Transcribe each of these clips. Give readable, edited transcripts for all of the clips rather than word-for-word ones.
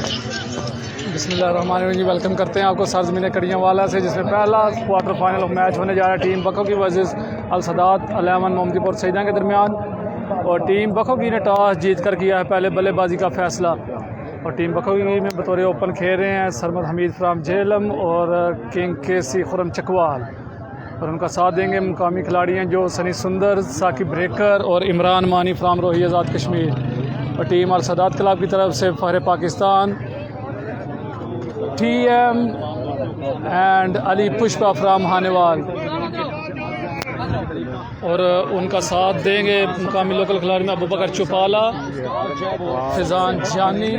बिस्मिल्लाहिर्रहमानिर्रहीम। वेलकम करते हैं आपको सरजमीन कड़ियाँ वाला से, जिसमें पहला क्वार्टर फाइनल मैच होने जा रहा है टीम बखोगी वर्सेस अल सदात अल-यमन मोमदीपुर सईदा के दरमियान। और टीम बखोगी ने टॉस जीत कर किया है पहले बल्लेबाजी का फैसला। और टीम बखोगी में बतौर ओपन खेल रहे हैं सरमद हमीद फ्राम झेलम और किंग केसी खुरम चकवाल। और उनका साथ देंगे मुकामी खिलाड़ी हैं जो सनी सुंदर, साकिब ब्रेकर और इमरान मानी फ्राम रोही आज़ाद कश्मीर। और टीम अल सदात क्लब की तरफ से Fahar Pakistan TM and Ali Pushpa from Hanewal. और उनका साथ देंगे मुकामी लोकल खिलाड़ी में अबू बकर चौपाला, फिजान जानी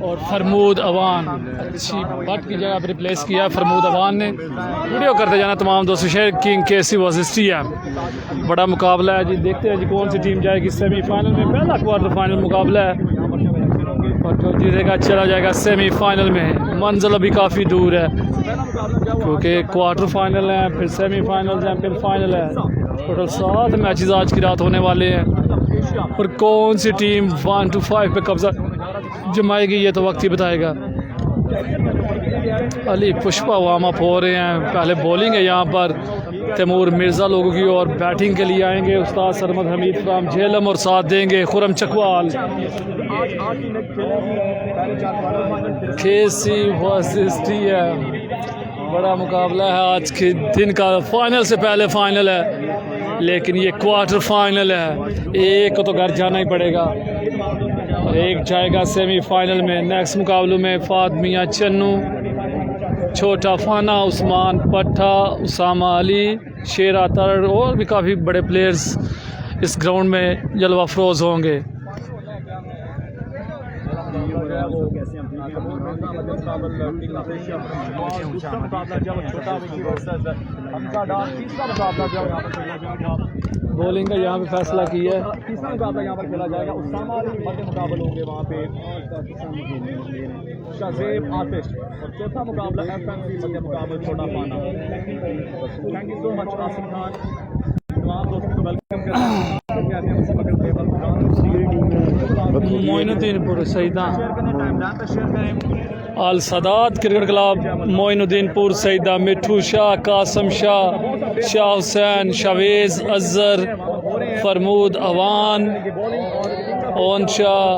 और फरमूद अवान। अच्छी बट की जगह पर रिप्लेस किया फरमूद अवान ने। वीडियो करते जाना तमाम दोस्तों share. King KC versus TM बड़ा मुकाबला है जी। देखते हैं जी कौन सी टीम जाएगी सेमीफाइनल में। पहला क्वार्टर फाइनल मुकाबला है और जो जीतेगा चला जाएगा सेमीफाइनल में। मंजिल अभी काफ़ी दूर है क्योंकि क्वार्टर फाइनल है, फिर सेमीफाइनल है, फिर फाइनल है। टोटल 7 मैचेस आज की रात होने वाले हैं। और कौन सी टीम 1 to 5 पे कब्जा जमाएगी ये तो वक्त ही बताएगा। अली पुष्पा वार्म अप हो रहे हैं। पहले बॉलिंग है यहाँ पर तैमूर मिर्ज़ा लोगों की, और बैटिंग के लिए आएंगे उस्ताद सरमद हमीद फ्राम झेलम और साथ देंगे खुरम चकवाल। केसी वर्सेस TM बड़ा मुकाबला है आज के दिन का। फाइनल से पहले फाइनल है लेकिन ये क्वार्टर फाइनल है। एक को तो घर जाना ही पड़ेगा और एक जाएगा सेमीफाइनल में। नेक्स्ट मुकाबलों में फाद मियाँ चन्नू, छोटा फाना, उस्मान पट्टा, उसामा अली, शेर अतर और भी काफ़ी बड़े प्लेयर्स इस ग्राउंड में जलवा अफरोज़ होंगे। बॉलिंग का यहाँ पे फैसला किया है। तीसरा मुकाबला यहाँ पर खेला जाएगा। उसामा अली मध्य मुकाबले होंगे वहाँ पे शाज़ेब आतिश। और चौथा मुकाबला FMC मध्य मुकाबले छोटा पाना। Thank you so much Asim Khan. तमाम दोस्तों को वेलकम करते हैं। मोइनुद्दीनपुर सईदा अल सदात क्रिकेट क्लब, मोइनुद्दीनपुर सईदा, मिठू शाह, कासम शाह, शाह हुसैन, शावेज अजहर, फरमूद अवान, ओन शाह,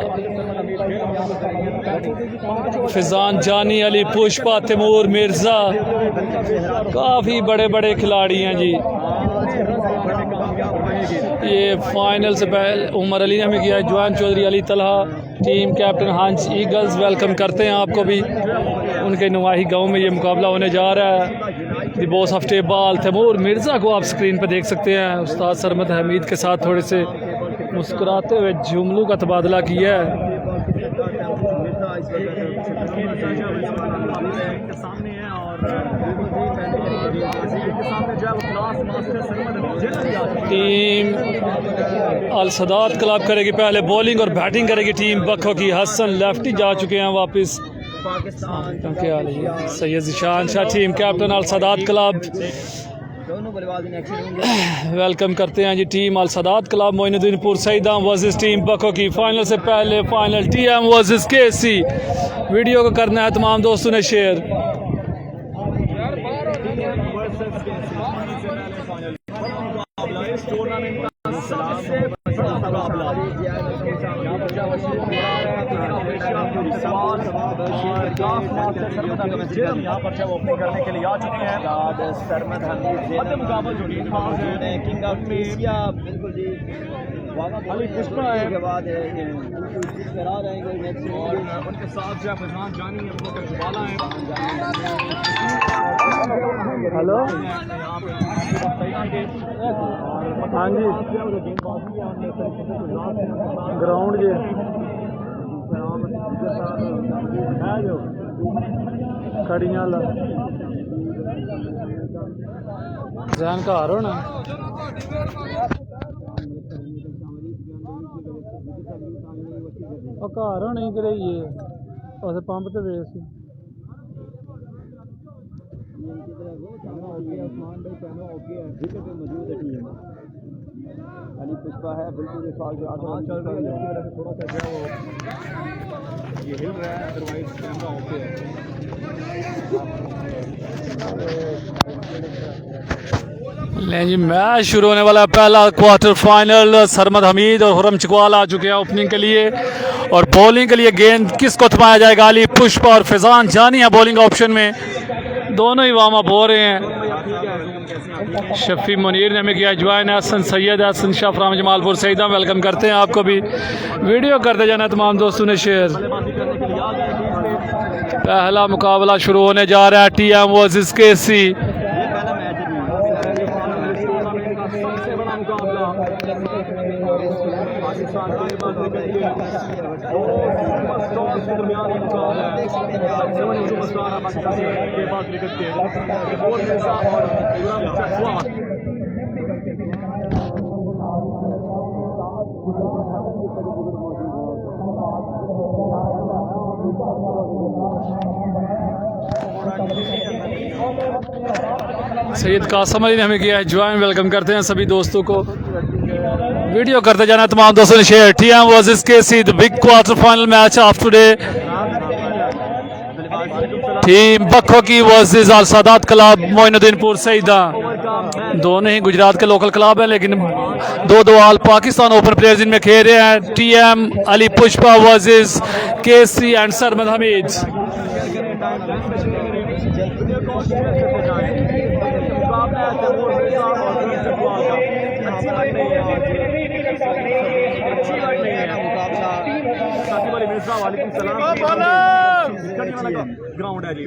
फिजान जानी, अली पुष्पा, तैमूर मिर्ज़ा। काफ़ी बड़े बड़े खिलाड़ी हैं जी। ये फाइनल से पहले उमर अली ने हमें किया है। जवान चौधरी, अली तलहा, टीम कैप्टन हंस ईगल्स। वेलकम करते हैं आपको भी। उनके नुवाही गांव में ये मुकाबला होने जा रहा है। The boss of table Taimur Mirza को आप स्क्रीन पर देख सकते हैं। उस्ताद सरमद हमीद के साथ थोड़े से मुस्कुराते हुए जुमलों का तबादला किया है। टीम अल सदात क्लब करेगी पहले बॉलिंग और बैटिंग करेगी टीम बखो की। हसन लेफ्टी जा चुके हैं वापस। क्या हाल है? सैयद ज़ीशान शाह, टीम कैप्टन अल सदात क्लब। वेलकम करते हैं जी team Al Sadat club Moinuddinpur Saeeda versus team Bakho की। फाइनल से पहले final TM versus KC। Video को करना है तमाम दोस्तों ने शेयर। यहाँ पर जब ओपनिंग करने के लिए आ चुके हैं Sarmad Hamid king of Asia. बिल्कुल जी। अली पुष्पा है के बाद और उनके साथ जो फिजान जानी अबू बकर चौपाला है। हेलो हाँ जी, ग्राउंड जी खड़ियाँ जहन का हारो ना घर होने करे ये उस पंप तो वेस अली पुष्पा है बिल्कुल थोड़ा सा ये हिल रहा है, अदरवाइज कैमरा ऑफ है। लें जी, मैच शुरू होने वाला है। पहला क्वार्टर फाइनल। सरमद हमीद और हुरम चकवाल आ चुके हैं ओपनिंग के लिए, और बॉलिंग के लिए गेंद किसको थमाया जाएगा? अली पुष्पा और फैजान जानी है बॉलिंग ऑप्शन में, दोनों ही वार्म अप हो रहे हैं। शफी मुनीर ने हमें किया ज्वाइन, हसन सैयद, हसन शाफराम, जमालपुर सईदा, वेलकम करते हैं आपको भी। वीडियो करते जाना तमाम दोस्तों ने शेयर। पहला मुकाबला शुरू होने जा रहा है, TM versus KC। Syed Kasam Ali ने हमें किया है ज्वाइन, वेलकम करते हैं सभी दोस्तों को। वीडियो करते जाना तमाम दोस्तों ने share. TM versus KC, the big quarter final match of today. Team Bakho की वर्सेस अल सादात क्लब मोइनुद्दीनपुर सईदा। दोनों ही गुजरात के लोकल क्लब हैं, लेकिन दो आल पाकिस्तान ओपन प्लेयर्स इनमें खेल रहे हैं। TM Ali Pushpa versus KC and Sarmad Hamid. Ground है जी।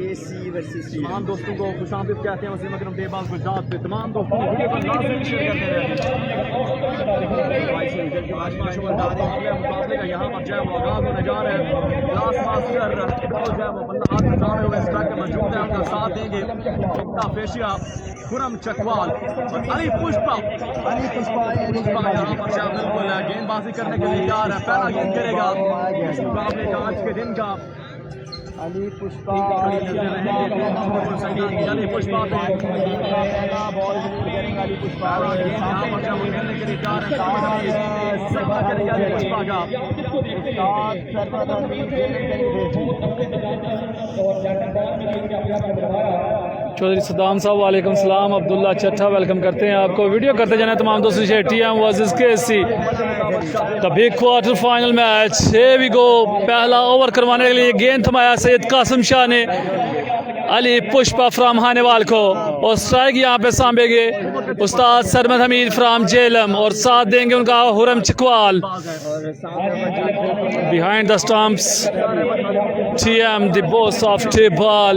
तमाम दोस्तों को खुशामदीद कहते हैं वसीम अकरम देवास गुजरात पे। तमाम दोस्तों को वीडियो को लाजमी शेयर करते रहें। मुकाबले का यहाँ पर जो है वो आगाज होने जा रहा है। लास्ट मास्टर जो है वो बंदा आज निकाले हुए इस ट्रैक में मौजूद है, उनका साथ देंगे इब्ता फेशिया, खुरम चकवाल और अली पुष्पा यहाँ पर बिल्कुल गेंदबाजी करने के लिए तैयार है। पहला गेंद करेगा इस मुकाबले का, आज के दिन का। अली पुष्पा अली पुष्पा बॉल अली पुष्पा यहाँ पर जब खेलने के लिए तैयार है। अली पुष्पा का चौधरी सदाम साहब वालेकुम सलाम। अब्दुल्ला चट्ठा वेलकम करते हैं आपको। वीडियो करते जाना तमाम दोस्तों से। TM versus KC, the big quarter final match. Here we go. पहला ओवर करवाने के लिए गेंद थमाया सैयद कासिम शाह ने अली पुष्पा फ्राम हानेवाल को, और स्ट्राइक यहाँ पे सांभेंगे उस्ताद सरमद हमीद फ्राम जेलम, और साथ देंगे उनका Hurram Chakwal. Behind the stumps TM the boss of table.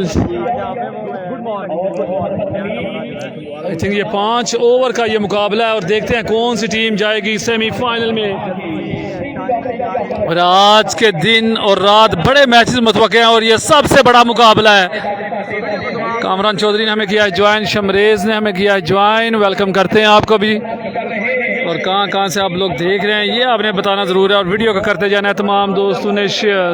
I think ये 5 ओवर का ये मुकाबला है, और देखते हैं कौन सी टीम जाएगी सेमीफाइनल में। और आज के दिन और रात बड़े मैचेस मुतवक्के हैं, और ये सबसे बड़ा मुकाबला है। कामरान चौधरी ने हमें किया है ज्वाइन, शमरेज ने हमें किया है ज्वाइन, वेलकम करते हैं आपको भी। और कहाँ से आप लोग देख रहे हैं ये आपने बताना ज़रूर है, और वीडियो का करते जाना है तमाम दोस्तों ने शेयर।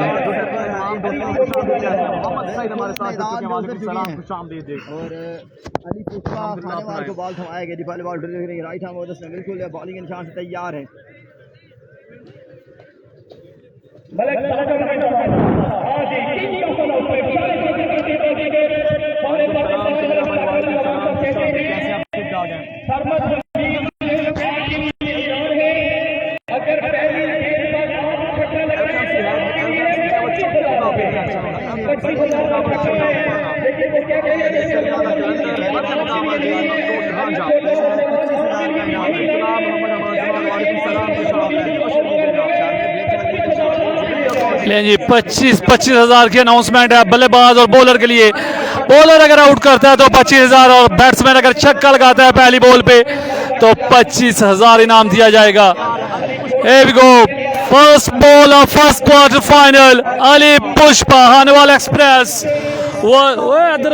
और अली पुष्पा खानेवाल को बॉल थमाया गया। पहले बॉल राइट हैंड में बिल्कुल बॉलिंग के निशान से तैयार है। लें जी 25,000 की अनाउंसमेंट है बल्लेबाज और बॉलर के लिए। बॉलर अगर आउट करता है तो 25,000, और बैट्समैन अगर छक्का लगाता है पहली बॉल पे तो 25,000 इनाम दिया जाएगा। Here we go, first ball of first quarter final, Ali Pushpa Hanewal express. वो इधर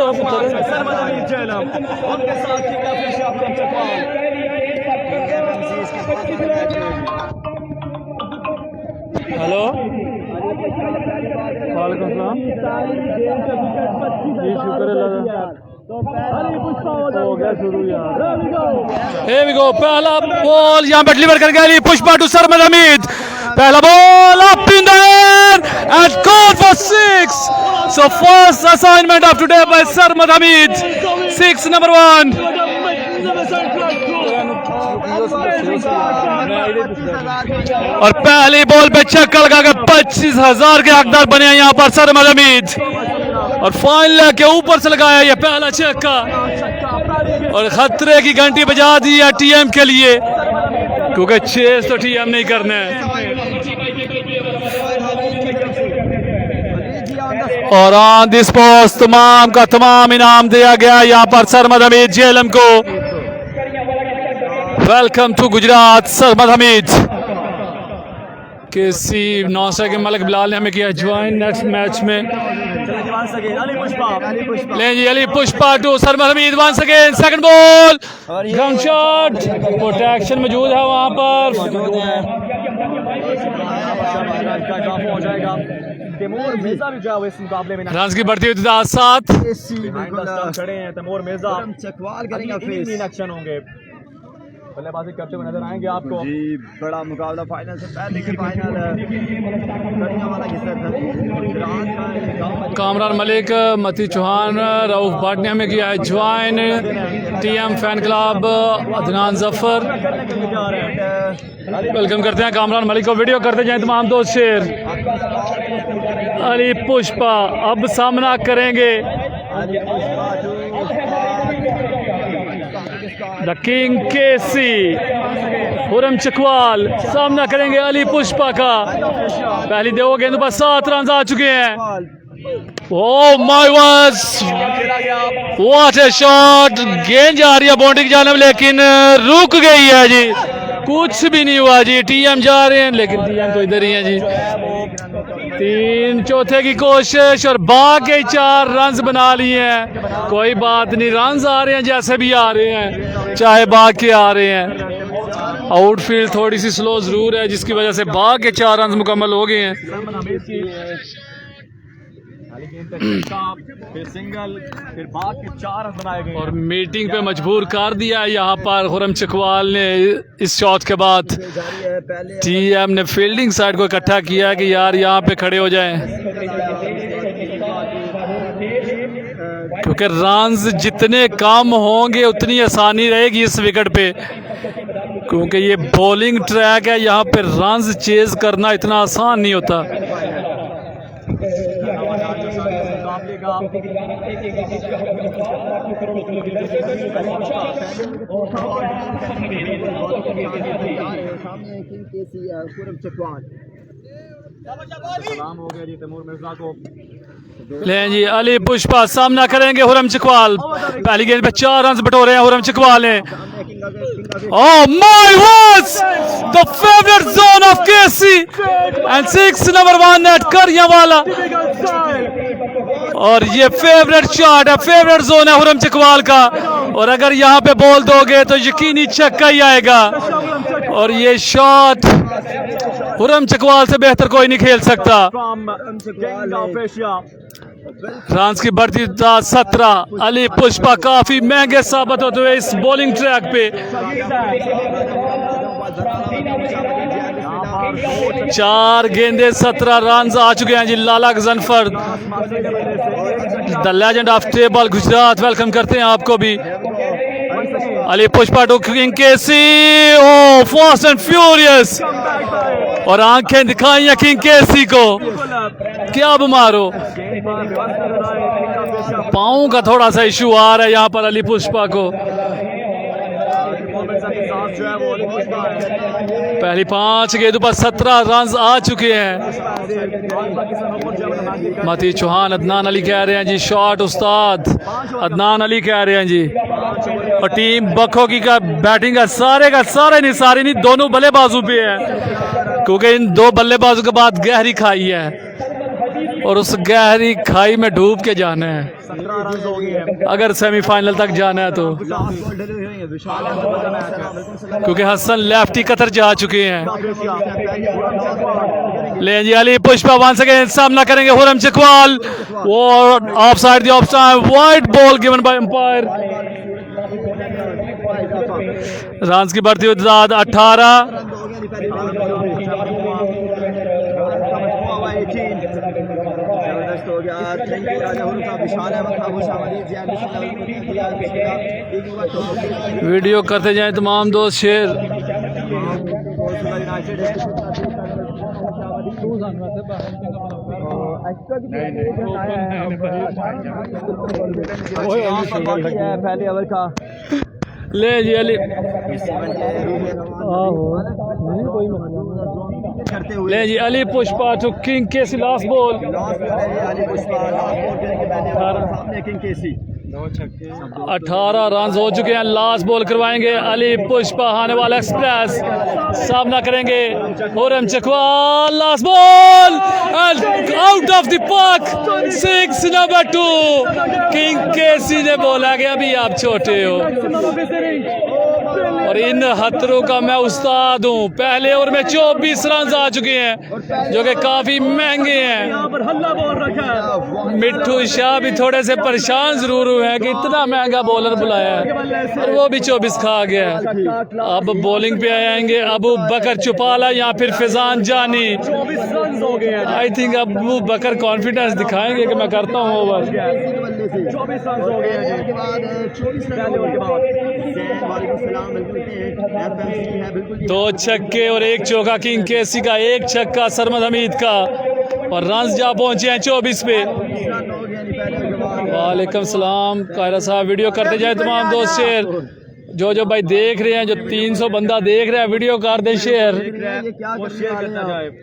हेलो वालेकुम सलाम जी, शुक्र हो गया शुरू यार। Here we go, पहला बॉल यहाँ पे डिलीवर कर गया अली पुष्पा टू सरमद हमीद। पहला ball up in the air and shot for 6. So first assignment of today by Sarmad Hamid. 6 number 1. और पहली बॉल पे छक्का लगा के 25,000 के हकदार बने हैं यहाँ पर सरमद हमीद। और फाइनल के ऊपर से लगाया ये पहला छक्का और खतरे की घंटी बजा दी है टीएम के लिए, क्योंकि चेस तो टीएम नहीं करना है। और ऑन दिस पोस्ट तमाम का तमाम इनाम दिया गया यहाँ पर सरमद हमीद जेएलएम को। Welcome to Gujrat Sarmad Hameed. KC Nausa के मलिक बिलाल ने हमें किया ज्वाइन नेक्स्ट मैच में। ले जी Ali Pushpa to Sarmad Hameed once again second ball ground shot, protection मौजूद है वहां पर। तैमूर मिर्जा भी जो इस मुकाबले में रन की बढ़ती हुई तादाद 7। खड़े हैं तैमूर मिर्जा चकवाल करेंगे, एक्शन होंगे, बल्लेबाजी करते हुए नजर आएंगे आपको। जी बड़ा मुकाबला फाइनल से पहले की फाइनल वाला हिस्सा कामरान मलिक, मती चौहान, रऊफ भट्ट ने हमें किया है join. TM fan club Adnan Zafar welcome करते हैं कामरान मलिक को। वीडियो करते जाएं तमाम दोस्त शेयर। अली पुष्पा अब सामना करेंगे द किंग केसी। हुरम चकवाल सामना करेंगे अली पुष्पा का। पहली दो गेंद पर 7 रन आ चुके हैं। Oh my was what A shot. गेंद जा रही है बाउंड्री की जानब लेकिन रुक गई है जी, कुछ भी नहीं हुआ जी। टीएम जा रहे हैं लेकिन टीएम तो इधर ही है जी। 3 चौथे की कोशिश और बाकी 4 रन बना लिए हैं। कोई बात नहीं, रन आ रहे हैं जैसे भी आ रहे हैं, चाहे भाग के आ रहे हैं। आउटफील्ड थोड़ी सी स्लो जरूर है जिसकी वजह से भाग के 4 रन मुकम्मल हो गए हैं। फिर सिंगल, फिर बाद के 4 रन बनाए गए और मीटिंग पे मजबूर कर दिया यहाँ पर हुरम चकवाल ने। इस शॉट के बाद टीएम ने फील्डिंग साइड को इकट्ठा किया कि यार यहाँ पे खड़े हो जाएं, क्योंकि रन्स जितने कम होंगे उतनी आसानी रहेगी इस विकेट पे, क्योंकि ये बॉलिंग ट्रैक है। यहाँ पे रन्स चेज करना इतना आसान नहीं होता। सलाम हो गया जी तैमूर मिर्जा को। ले जी अली पुष्पा सामना करेंगे हुरम चकवाल। पहली गेंद पे 4 रन बटोरे हैं हुरम चकवाल ने। Oh my was the favorite zone of KC and 6 number 1 at करियावाला। और ये फेवरेट शॉट है, फेवरेट जोन है हुरम चकवाल का। और अगर यहाँ पे बॉल दोगे तो यकीनी छक्का ही आएगा। और ये शॉट हुरम चकवाल से बेहतर कोई नहीं खेल सकता। रन की बढ़ती 17। अली पुष्पा काफी महंगे साबित होते हुए इस बॉलिंग ट्रैक पे। 4 गेंदे 17 रन आ चुके हैं जी Lala Ghazanfar, the legend of table Gujrat. Welcome करते हैं आपको भी। Ali Pushpa to king KC, oh fast and furious. और आंखें दिखाई हैं किंग केसी को, क्या बीमार हो। पाँव का थोड़ा सा इशू आ रहा है यहाँ पर अली पुष्पा को। पहली 5 गेंदों पर 17 रन आ चुके हैं। मती चौहान अदनान अली कह रहे हैं जी, शॉट उस्ताद अदनान अली कह रहे हैं जी। और टीम बखो की का बैटिंग का सारे नहीं, सारे नहीं, दोनों बल्लेबाजों पे है, क्योंकि इन 2 बल्लेबाजों के बाद गहरी खाई है और उस गहरी खाई में डूब के जाना है अगर सेमीफाइनल तक जाना है तो, क्योंकि हसन लेफ्टी कतर जा चुके हैं। ले जी अली पुष्पा वंस अगेन सामना करेंगे हुरम चकवाल। वो of side wide ball given by umpire. Run की बढ़ती हुई तादाद 18। वीडियो करते जाएं तमाम दोस्त शेयर। पहले ओवर का ले जी अली करते हुए ले जी Ali Pushpa to king KC last ball. King KC 18 run हो चुके हैं। लास्ट बॉल करवाएंगे अली पुष्पा आने वाला एक्सप्रेस सामना करेंगे Hurram Chakwal. Last ball out of the park 6 number 2 king KC ने बोला कि अभी आप छोटे हो और इन हथरों का मैं उस्ताद हूँ। पहले ओवर में 24 रन आ चुके हैं जो कि काफी महंगे हैं। मिट्ठू शाह भी थोड़े से परेशान जरूर हुए हैं कि इतना महंगा बॉलर बुलाया है और वो भी 24 खा गया है। अब बॉलिंग पे आएंगे अबू बकर चुपाला या फिर Faizan Jani. I think Abu Bakar confidence दिखाएंगे कि मैं करता हूँ ओवर। दो छक्के और एक चौका किंग केसी का, एक छक्का सरमद हमीद का और रन जा पहुंचे हैं 24 पे। वालेकुम सलाम कायरा साहब। वीडियो करते जाए तमाम दोस्त शेयर। जो भाई देख रहे हैं, जो 300 बंदा देख रहे हैं, वीडियो कर दे शेयर।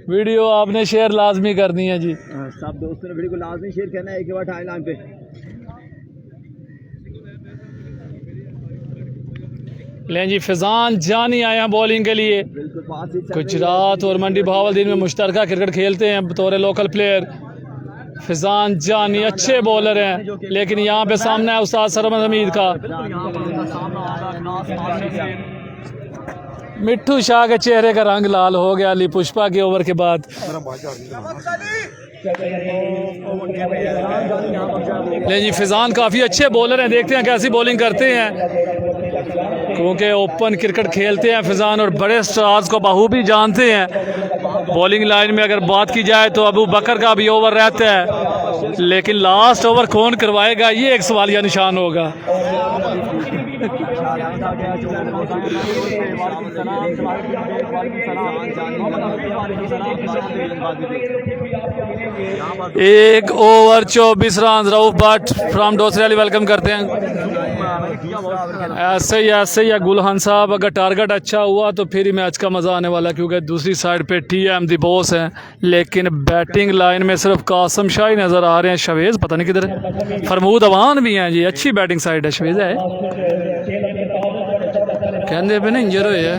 वीडियो आपने शेयर लाजमी करनी है जी। सब दोस्तों ने वीडियो को लाजमी शेयर करना है। एक बार टाइमलाइन पे लें जी फिजान जानी आए हैं बॉलिंग के लिए। गुजरात और मंडी बहावलदीन में मुश्तरका क्रिकेट खेलते हैं बतौर लोकल प्लेयर। फिजान जानी अच्छे बॉलर हैं लेकिन यहाँ पे सामना है उस्ताद सरमद हमीद का। मिट्ठू शाह के चेहरे का रंग लाल हो गया अली पुष्पा के ओवर के बाद। ले जी फिजान काफ़ी अच्छे बॉलर हैं, देखते हैं कैसी बॉलिंग करते हैं क्योंकि ओपन क्रिकेट खेलते हैं फिजान और बड़े स्टार्स को बखूबी जानते हैं। बॉलिंग लाइन में अगर बात की जाए तो अबू बकर का भी ओवर रहता है लेकिन लास्ट ओवर कौन करवाएगा ये एक सवालिया निशान होगा। एक over 24 run Rauf Bhatt from Dosri welcome करते हैं। ऐसे ही गुलहन साहब अगर टारगेट अच्छा हुआ तो फिर ही मैच का मज़ा आने वाला क्योंकि दूसरी साइड पे TM दी बॉस हैं लेकिन बैटिंग लाइन में सिर्फ कासम शाह ही नज़र आ रहे हैं। शवेज़ पता नहीं किधर है। फरमूद अवान भी हैं जी, अच्छी बैटिंग साइड है। शवेज़ है कहते पे ना इंजर हुए है।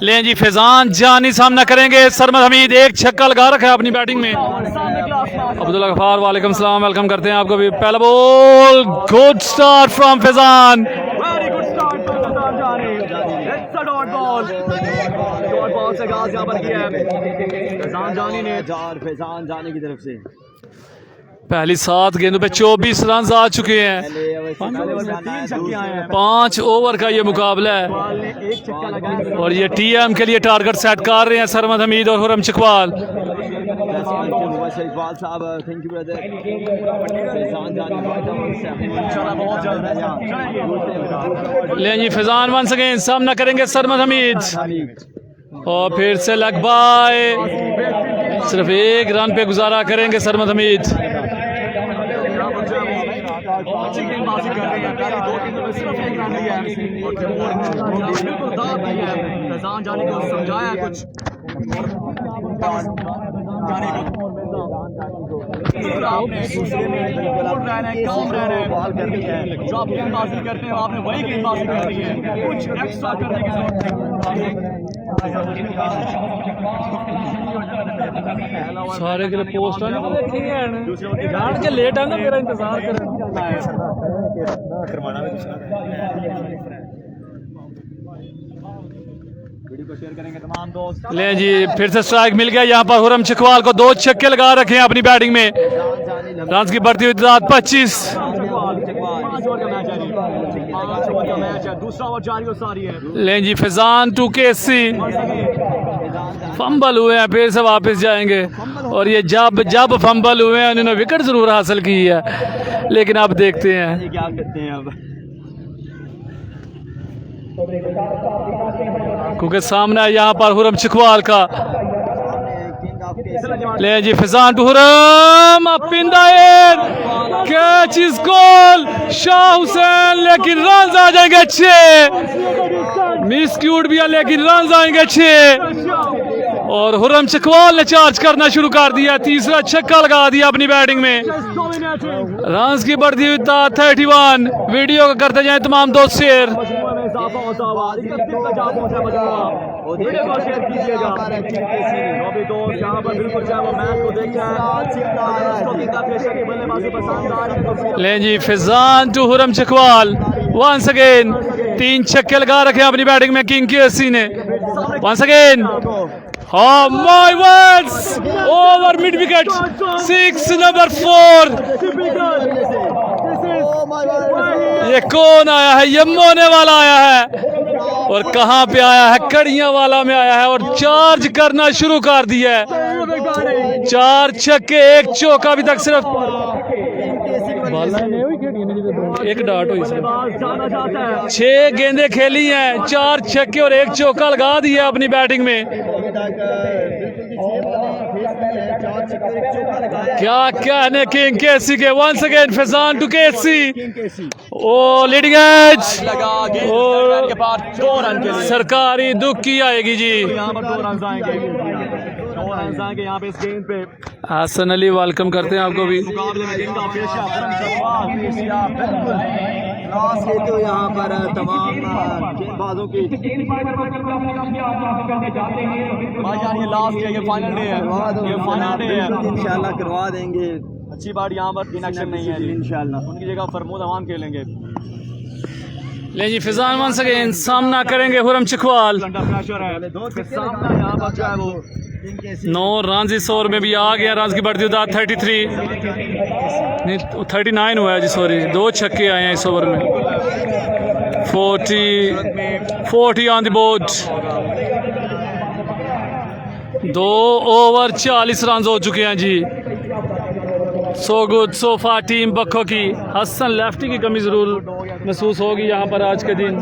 लें जी फिजान जानी सामना करेंगे सरमद हमीद। एक छक्का लगा रखा है अपनी बैटिंग में। अब्दुल्ला गफार वालेकुम सलाम वेलकम करते हैं आपको भी। पहला ball good start from Fizan. Very good start from Fizan जानी। इट्स अ डॉट बॉल से आगाज यहां पर किया है फिजान जानी ने। फिजान जानी की तरफ से पहली 7 गेंदों पे 24 रन आ चुके हैं। 5 ओवर का ये मुकाबला है और ये TM के लिए टारगेट सेट कर रहे हैं सरमद हमीद और हुरम चकवाल। ले जी फिजान वंस अगेन सामना करेंगे सरमद हमीद और फिर से लग बाय। सिर्फ 1 रन पे गुजारा करेंगे सरमद हमीद। अच्छी गेंदबाजी कर रहे हैं। पहले 2 गेंदों में सिर्फ 1 रन लिया है और बिल्कुल दाद दिया है। फिजान जानी को समझाया कुछ आपने दूसरे में काम रहना है। जो आप गेंदबाजी करते हैं आपने वही गेंदबाजी करनी है, कुछ एक्स्ट्रा करने की जरूरत नहीं। सारे के लिए पोस्ट है जान के लेट है ना मेरा इंतजार कर ले जी। फिर से स्ट्राइक मिल गया यहाँ पर हुरम चकवाल को। 2 छक्के लगा रखे हैं अपनी बैटिंग में। रन की बढ़ती हुई तादाद 25। ले जी फिजान टू केसी फंबल हुए हैं, फिर से वापस जाएंगे। और ये जब फंबल हुए हैं उन्होंने विकेट ज़रूर हासिल की है, लेकिन अब देखते हैं ये क्या करते हैं अब। क्योंकि सामने यहाँ पर हुरम चकवाल का ले जी Fizan to Khurram up in the air, catch is गोल शाह हुसैन, लेकिन रन आ जाएंगे अच्छे, मिस क्यूट भी है लेकिन रन आएंगे अच्छे। और हुरम चकवाल ने चार्ज करना शुरू कर दिया, तीसरा छक्का लगा दिया अपनी बैटिंग में। रन की बढ़ती हुई 31। वीडियो को करते जाएं तमाम दोस्त शेयर। ले जी Fizan to Khurram Chakwal once again, 3 छक्के लगा रखे अपनी बैटिंग में किंग केसी ने। Once again Oh my words! Over mid wicket, 6 number 4। ये कौन आया है? ये मोने वाला आया है। और कहाँ पे आया है? कड़ियां वाला में आया है और चार्ज करना शुरू कर दिया है। 4 छक्के 1 चौका, अभी तक सिर्फ एक डाट हुई, 6 गेंदें खेली हैं, 4 छक्के और 1 चौका लगा दिया अपनी बैटिंग में। क्या कहने किंग केसी के। Once again Faizan to KC, oh leading edge और सरकारी दुख की आएगी जी। यहाँ पर 2 रन आएंगे, 2 रन आएंगे यहाँ पे इस गेंद पे। हसन अली वेलकम करते हैं आपको भी। मुकाबले में जिनका पेशा लास्ट के तो यहाँ पर तमाम गेंदबाजों की भाईजान ये लास्ट है, ये फाइनल डे है, ये फाइनल डे है, इंशाल्लाह करवा देंगे। अच्छी बात यहाँ पर इनएक्शन नहीं है इंशाल्लाह, उनकी जगह फरमूद अवाम खेलेंगे। ले जी फिजान वंस अगेन सामना करेंगे हुरम चकवाल। प्रेशर है सामना यहाँ पर जो है वो 9 रन इस ओवर में भी आ गया। रन की बढ़ती हुई 33 नहीं 39 हुआ है जी, सॉरी 2 छक्के आए हैं इस ओवर में। 40 on the board. 2 over 40 run हो चुके हैं जी। सो गुड सो फार टीम बखो की। हसन लेफ्टी की कमी जरूर महसूस होगी यहाँ पर आज के दिन।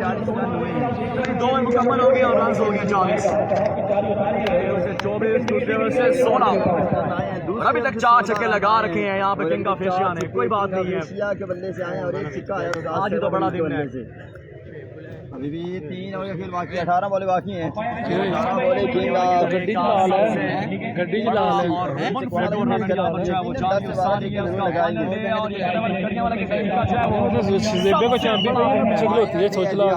2 मुकम्मल हो गए और रन हो गए 40, 24 दूसरे से 16 और अभी तक 4 छक्के लगा रखे हैं यहाँ पे किंग का फेशिया ने। कोई बात नहीं है, एशिया के बल्ले से आए और 1 सिक्का है, आज ही तो बड़ा दिन है। अभी भी 3 और फिर बाकी 18 बॉलें बाकी हैं। 18 बॉलें खेला गड्डी लाल है, गड्डी लाल है। और रोमन फेडोर ने यहाँ पर जो है वो 4 के साथ ही उसका फाइनल डे और ये कहने वाले करने वाला की साइड का जो है वो जेबे को चैंपियन चलो होती है, सोच लो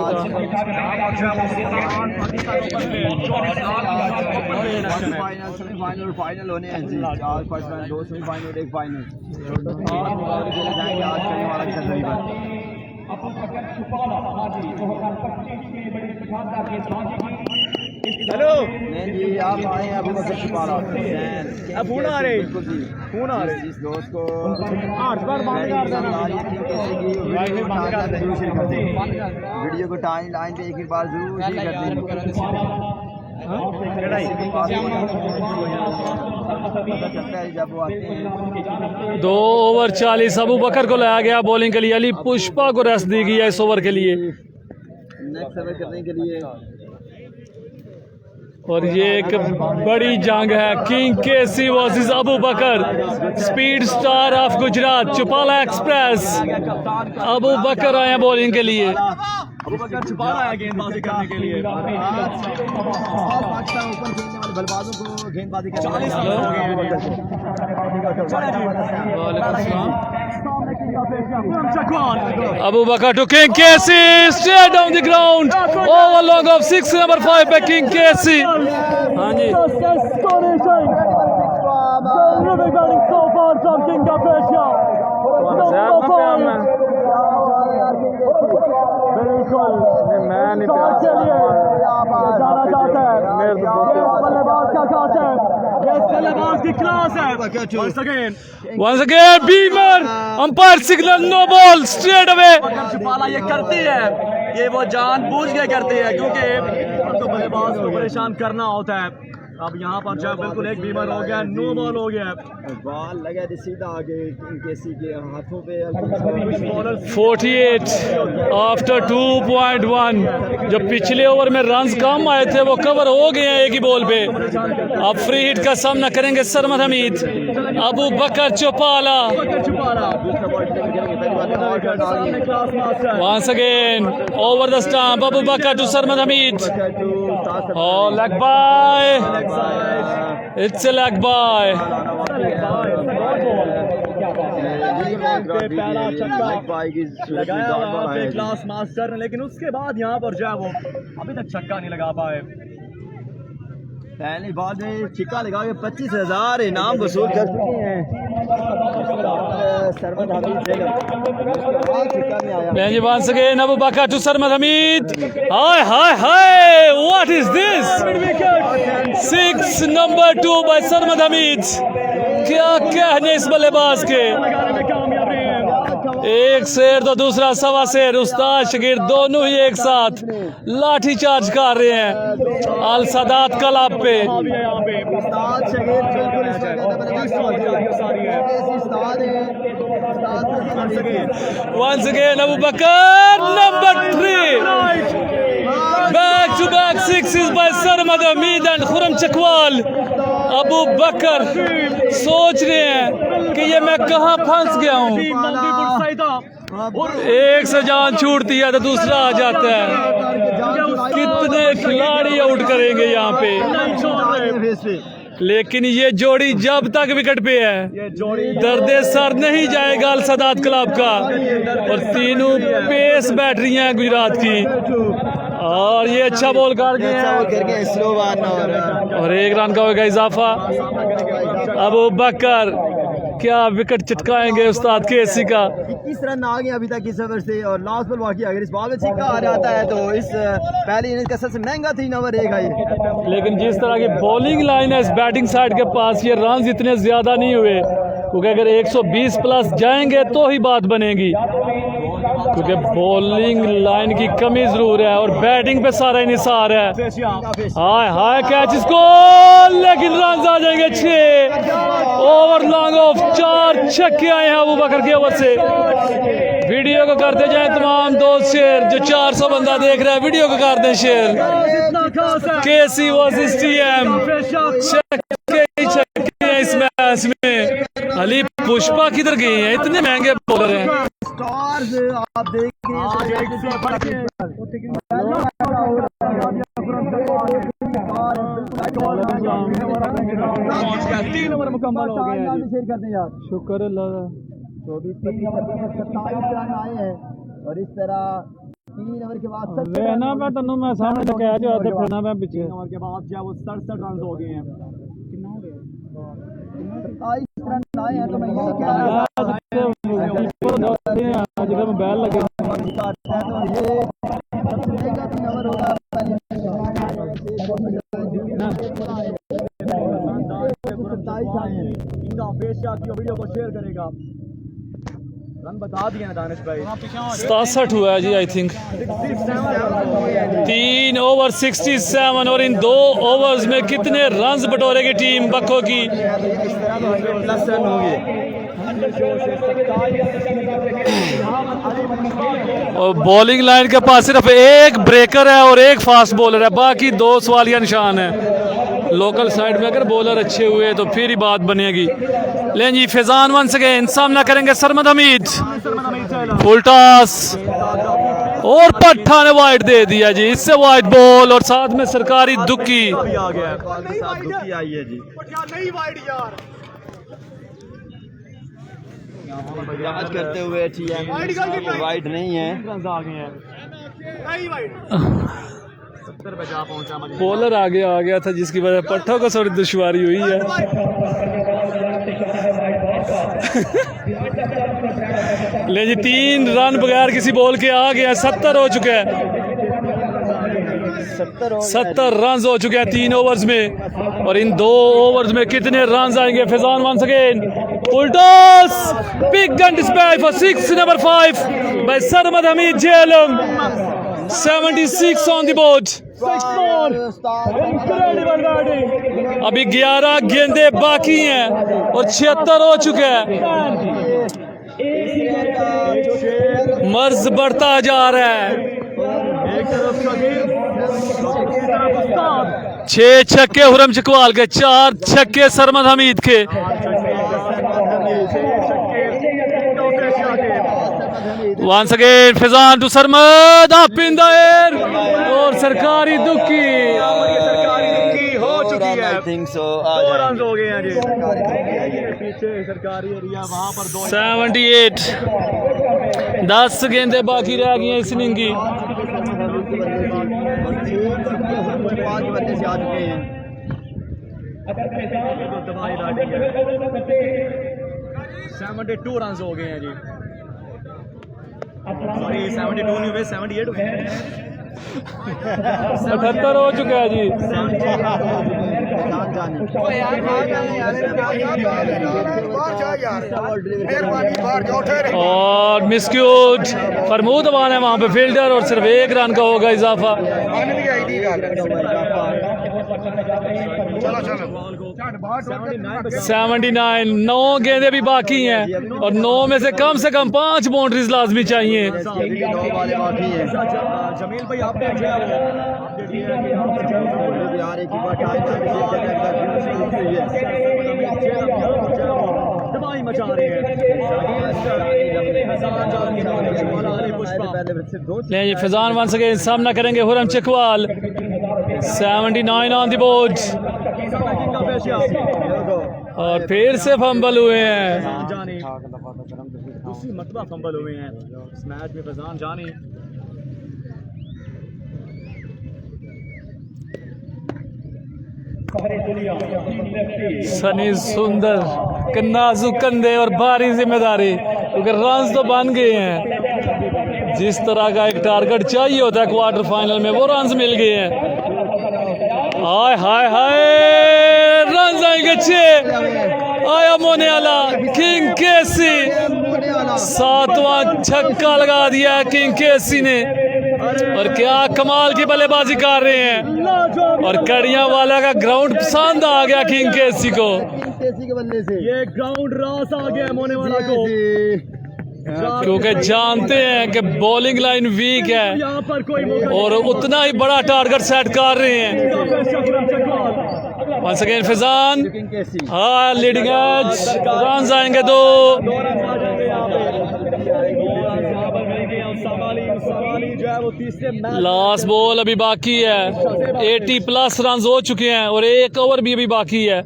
फाइनल सेमीफाइनल और फाइनल होने हैं जी। 4 फर्स्ट फाइनल, 2 सेमीफाइनल, 1 फाइनल और मुकाबले खेले जाएंगे आज करने वाला की सदी पर। हेलो नहीं जी, आप आए हैं अभी बकर छुपाला। अब फोन आ रहे, बिल्कुल जी, फोन आ रहे। जिस दोस्त को 8 बार बंद कर देना। वीडियो को टाइम लाइन पे एक बार जरूर शेयर कर दें जब वो आते हैं। 2 ओवर 40 अबू बकर को लाया गया बॉलिंग के लिए। अली पुष्पा को रेस्ट दी गई है इस ओवर के लिए। नेक्स्ट ओवर करने के लिए और ये एक बड़ी जंग है, king KC versus Abu Bakar, speed star of Gujarat, Chaupala express. Abu Bakar आए हैं बॉलिंग के लिए। अबू बकर छुपा रहा है गेंदबाजी करने के लिए। पाकिस्तान ओपन खेलने वाले बल्लेबाजों को गेंदबाजी करने 40 रन हो गए Abu Bakar to King Casey, straight down the ground, over long of 6 number 5 by King Casey. हाँ जी। मैं नहीं Once again, Beamer, umpire signal no ball, straight away. छुपाला ये करती है, ये वो जानबूझ के करती है क्योंकि तो बल्लेबाज को परेशान करना होता है। अब यहाँ पर जो है बिल्कुल एक बीमर हो गया, नो बॉल हो गया। बॉल लगा दी सीधा आगे केसी के हाथों पे। 48 आफ्टर 2.1। जो पिछले ओवर में रन्स कम आए थे वो कवर हो गए हैं एक ही बॉल पे। अब फ्री हिट का सामना करेंगे सरमद हमीद, अबू बकर Chaupala. Once again over the stump, Abu Bakar to Sarmad Hamid. Oh, leg by. It's a leg by. पहला छक्का लगाया वहाँ पे क्लास मास्टर ने, लेकिन उसके बाद यहाँ पर जो है वो अभी तक छक्का नहीं लगा पाए। पहली बॉल में छिक्का लगा के 25,000 इनाम वसूल कर चुके हैं सरमद हमीद बेगम। Once again Abu Bakar to Sarmad Hamid. Hi, what is this? 6 number 2 by Sarmad Hamid. क्या कहने इस बल्लेबाज के, एक शेर तो दूसरा सवा शेर। उस्ताद शागिर्द दोनों ही एक साथ लाठी चार्ज कर रहे हैं अल सदात क्लब पे। Once again Abu Bakar number 3. Back to back sixes by Sarmad Hamid and Khurram Chakwal. Abu Bakar सोच रहे हैं कि ये मैं कहाँ फंस गया हूँ। एक से जान छूटती है तो दूसरा आ जाता है। कितने खिलाड़ी आउट करेंगे यहाँ पे, लेकिन ये जोड़ी जब तक विकेट पे है दर्दे सर नहीं जाएगा अल सदात क्लब का। और तीनों पेस बैटरियां हैं गुजरात की, और ये अच्छा बॉल कर गए हैं और 1 रन का होगा इजाफा। अबू बकर क्या विकेट चटकाएंगे उस्ताद केसी का। 21 रन आ गए अभी तक इस ओवर से, और लास्ट बॉल बाकी। अगर इस बॉल में छिक्का आ जाता है तो इस पहली इनिंग्स का सबसे महंगा 3 नंबर 1 है। लेकिन जिस तरह की बॉलिंग लाइन है इस बैटिंग साइड के पास, ये रन इतने ज्यादा नहीं हुए, क्योंकि अगर 120 प्लस जाएंगे तो ही बात बनेगी, क्योंकि बॉलिंग लाइन की कमी जरूर है और बैटिंग पे सारा इनिसार है। हाय कैच इसको, लेकिन रन आ जाएंगे 6 ओवर लॉन्ग ऑफ। 4 छक्के आए हैं अबू बकर के ओवर से। वीडियो को करते जाएं तमाम दोस्त शेयर, जो 400 बंदा देख रहा है वीडियो को कर दें शेयर। केसी वर्सेस टीएम, छक्के इस मैच में। अली पुष्पा किधर गए हैं, इतने महंगे बॉलर हैं। स्टार्स आप देखिए 3 ओवर मुकम्मल हो गए हैं। शेयर करते हैं यार, शुक्र अल्लाह। 24 27 रन आए हैं, और इस तरह 3 ओवर के बाद रहना मैं तनु मैं सामने तो कह जो फिर ना मैं पीछे। 3 ओवर के बाद जो है वो 67 रन हो गए हैं। 27 रन आए हैं, तो मैं ये कह रहा जगह में बैल लगे हूं ये सबसे महंगा 3 ओवर होगा। इनका पेशा की वीडियो को शेयर करेगा। रन बता दिए ना दानिश भाई, 67 हुआ है जी आई थिंक। 3 ओवर 67, और इन 2 ओवर्स में कितने रन बटोरेगी टीम बक्खो की। और बॉलिंग लाइन के पास सिर्फ एक ब्रेकर है और एक फास्ट बॉलर है, बाकी 2 सवालिया निशान है। लोकल साइड में अगर बॉलर अच्छे हुए तो फिर ही बात बनेगी। लें जी फैजान वंस अगेन सामना करेंगे सरमद हमीद। फुल टॉस और पट्ठा ने वाइड दे दिया जी, इससे वाइड बॉल और साथ में सरकारी दुक्की आ गया है। आई है जी। जांच करते हुए वाइड नहीं है। रन आ गए हैं। 70 पे जा पहुंचा मजीद। बॉलर आगे आ गया था जिसकी वजह पट्ठों को थोड़ी दुश्वारी हुई है। ले जी 3 रन बगैर किसी बॉल के आ गया। 70 हो चुका है, 70 रन हो चुके हैं 3 ओवर्स में, और इन 2 ओवर्स में कितने रन आएंगे। Faizan once again full toss, big gun dispatch for 6 number 5 by Sarmad Hameed Jhelum. 76 on the board. Incredible batting. अभी 11 गेंदे बाकी हैं और 76 हो चुके हैं। मर्ज बढ़ता जा रहा है। एक तरफ शकील, दूसरी तरफ उस्ताद। 6 छक्के हुरम चकवाल के, 4 छक्के सरमद हमीद के। Once again Faizan to Sarmad up in the air और सरकारी दुक्की। सरकारी दुक्की हो चुकी है। I think so. 2 रन हो गए हैं जी। पीछे सरकारी एरिया वहां पर 2 78। 10 गेंदे बाकी रह गई हैं इस इनिंग की। 5 बंदे से आ चुके हैं। दबाई बैटिंग है। 72 रन हो गए हैं जी। सॉरी 72 नहीं हुए, 78 हुए। 78 हो चुका है जी। और मिसक्यूट फरमूद अवान है वहाँ पे फील्डर और सिर्फ 1 रन का होगा इजाफा। 79। 9 गेंदे भी बाकी हैं और 9 में से कम 5 बाउंड्रीज लाजमी चाहिए। जमील भाई आपने जो है अपडेट दिया है कि यहाँ पर यार एक बार टाइम दबाई मचा रहे हैं। ले ये फिजान वंस अगेन सामना करेंगे Hurram Chakwal. 79 on the board और फिर से फंबल हुए हैं। दूसरी मरतबा फंबल हुए हैं इस मैच में फैजान जानी। सनी सुंदर के नाजुक कंधे और भारी जिम्मेदारी, क्योंकि रन तो बन गए हैं। जिस तरह का एक टारगेट चाहिए होता है क्वार्टर फाइनल में वो रन मिल गए हैं। हाय हाय हाय रन आएंगे 6। आया मोने वाला किंग केसी, 7वां छक्का लगा दिया किंग केसी ने। और क्या कमाल की बल्लेबाजी कर रहे हैं और कड़ियां वाला का ग्राउंड पसंद आ गया किंग केसी को। के बल्ले से ये ग्राउंड रास आ गया मोने वाला को, क्योंकि जानते हैं कि बॉलिंग लाइन वीक है यहाँ पर कोई मौका और उतना ही बड़ा टारगेट सेट कर रहे हैं। वंस अगेन फिजान, हाँ लीडिंग एज, रन आएंगे 2। लास्ट बॉल अभी बाकी है। 80+ रन हो चुके हैं और 1 ओवर भी अभी बाकी है।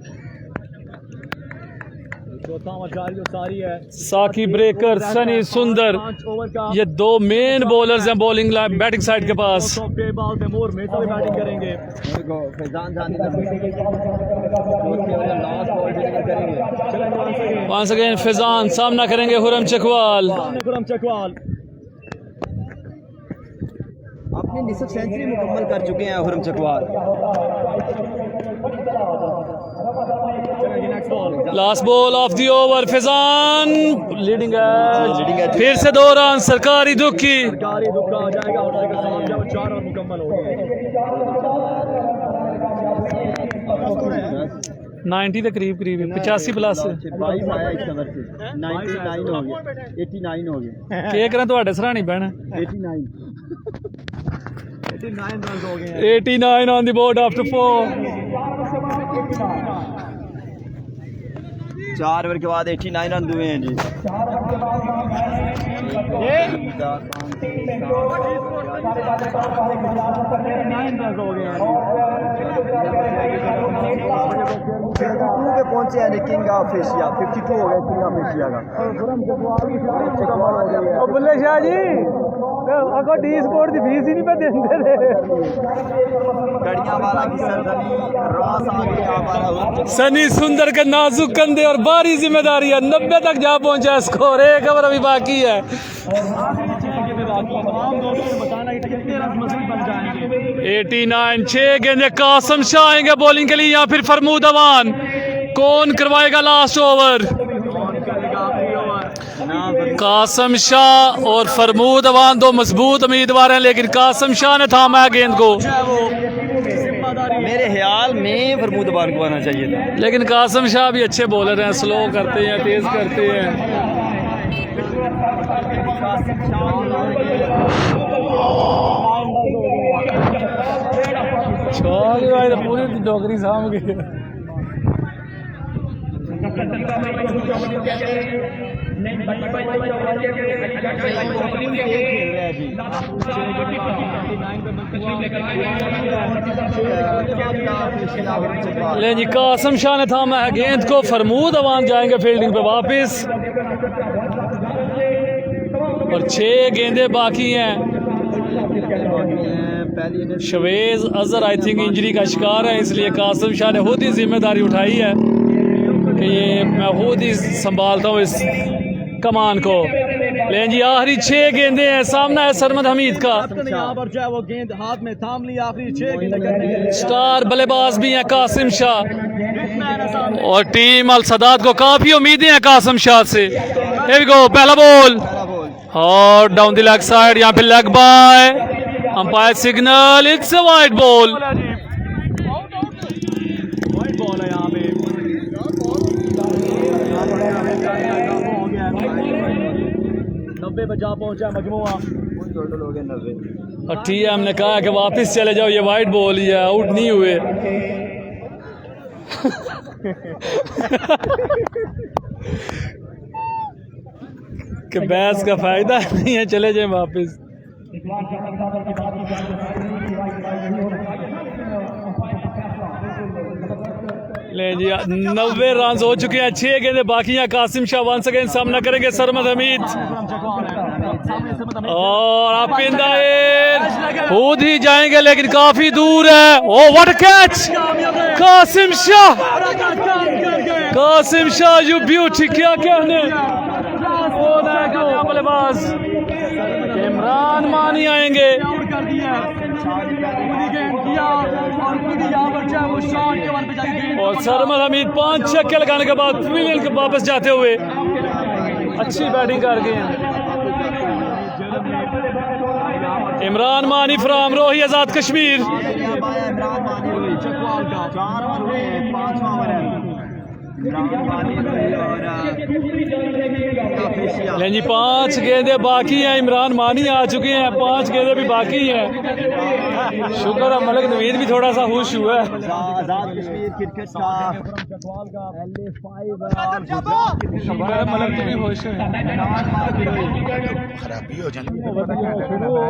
साकी ब्रेकर, सनी सुंदर, ये 2 मेन बॉलर्स हैं बॉलिंग बैटिंग साइड के पास। बैटिंग करेंगे। वंस अगेन फिजान सामना करेंगे हुरम चकवाल। अपनी निसफ सेंचुरी मुकम्मल कर चुके हैं Khurram Chakwal. Last ball of the over, Fizan leading edge, फिर से 2 रन, सरकारी दुक्की। सरकारी दुक्का आ जाएगा और 4 रन मुकम्मल हो गए। 90 के करीब 85+। 22 आया इस कवर से 99 हो गया, 89 हो गया। केक रन तो सराहनी बहन 89 रन हो गए हैं। 89 on the board after 4। 4 over के बाद 89 रन हुए हैं जी। पे पहुंचे हैं किंग ऑफ एशिया। 52 हो गए किंग ऑफ एशिया का। बुल्ले शाह जी अगो डी स्पोर्ट की फीस ही नहीं पे देंदे थे। गड़ियां वाला की सरजमी रास आ गया। सनी सुंदर के नाजुक कंधे और भारी जिम्मेदारी है। 90 तक जा पहुंचा स्कोर, 1 ओवर अभी बाकी है। 89, 6 गेंदे कासम शाह आएंगे बॉलिंग के लिए या फिर फरमूद अवान। कौन करवाएगा लास्ट ओवर? कासम शाह और फरमूद अवान 2 मजबूत उम्मीदवार हैं, लेकिन कासम शाह ने थामा है गेंद को। ख्याल में फरमूद अवान को आना चाहिए था। लेकिन कासिम शाह भी अच्छे बॉलर हैं, स्लो करते हैं, तेज करते हैं। तो पूरी डोगरी साम गई। ले जी कासिम शाह ने थामा है गेंद को, फरमूद अवान जाएंगे फील्डिंग पे वापस और 6 गेंदें बाकी हैं। शवेज अजहर आई थिंक इंजरी का शिकार है, इसलिए कासिम शाह ने खुद ही जिम्मेदारी उठाई है कि ये मैं खुद ही संभालता हूँ इस कमान को। लेकिन जी आखिरी 6 गेंदें हैं, सामना है सरमद हमीद का। यहाँ पर जो है वो गेंद हाथ में थाम ली, आखिरी 6 गेंदें। स्टार बल्लेबाज भी हैं कासिम शाह और टीम अल सदात को काफी उम्मीदें हैं कासिम शाह से। Here we go, पहला बॉल और डाउन द लेग साइड, यहाँ पे leg bye, umpire signal, it's a wide ball. Wide ball है यहाँ पे। 90 पे जा पहुंचा मजमुआ। टोटल हो गए 90 और टीएम ने कहा कि वापस चले जाओ, ये वाइड बॉल, ये आउट नहीं हुए। कि बहस का फायदा नहीं है, चले जाए वापस। ले जी 90 रन हो चुके हैं, 6 गेंदे बाकी हैं। कासिम शाह वंस अगेन सामना करेंगे सरमद हमीद और आप खुद ही जाएंगे लेकिन काफी दूर है। Oh what catch Qasim Shah, Qasim Shah you beauty, क्या कहने। बल्लेबाज इमरान मानी आएंगे और सरमद हमीद 5 छक्के लगाने के बाद पवेलियन के वापस जाते हुए अच्छी बैटिंग कर गए हैं। इमरान मानी फ्राम रोही आजाद कश्मीर। लेकिन जी 5 गेंदें बाकी हैं, इमरान मानी आ चुके हैं, 5 गेंदें भी बाकी हैं। शुक्र है मलिक नवीद भी थोड़ा सा खुश हुआ है। मलिक भी खुश है,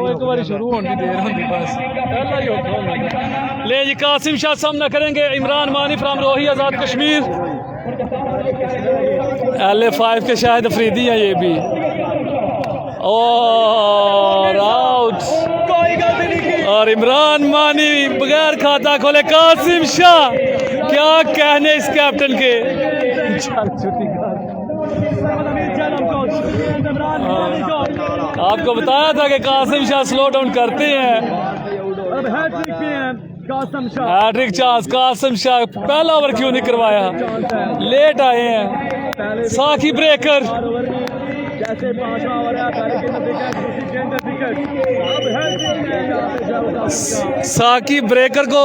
एक बार शुरू होने की देर होती बस पहला ही होता। ले जी कासिम शाह सामना करेंगे इमरान मानी फ्राम रोही आजाद कश्मीर। LA5 के शाहिद अफरीदी हैं ये भी और आउट। और इमरान मानी बगैर खाता खोले, कासिम शाह क्या कहने इस कैप्टन के। आपको बताया था कि कासिम शाह स्लो डाउन करते हैं। हैट्रिक चांस कासिम शाह, पहला ओवर क्यों नहीं करवाया, लेट आए हैं। साकी ब्रेकर साकी ब्रेकर को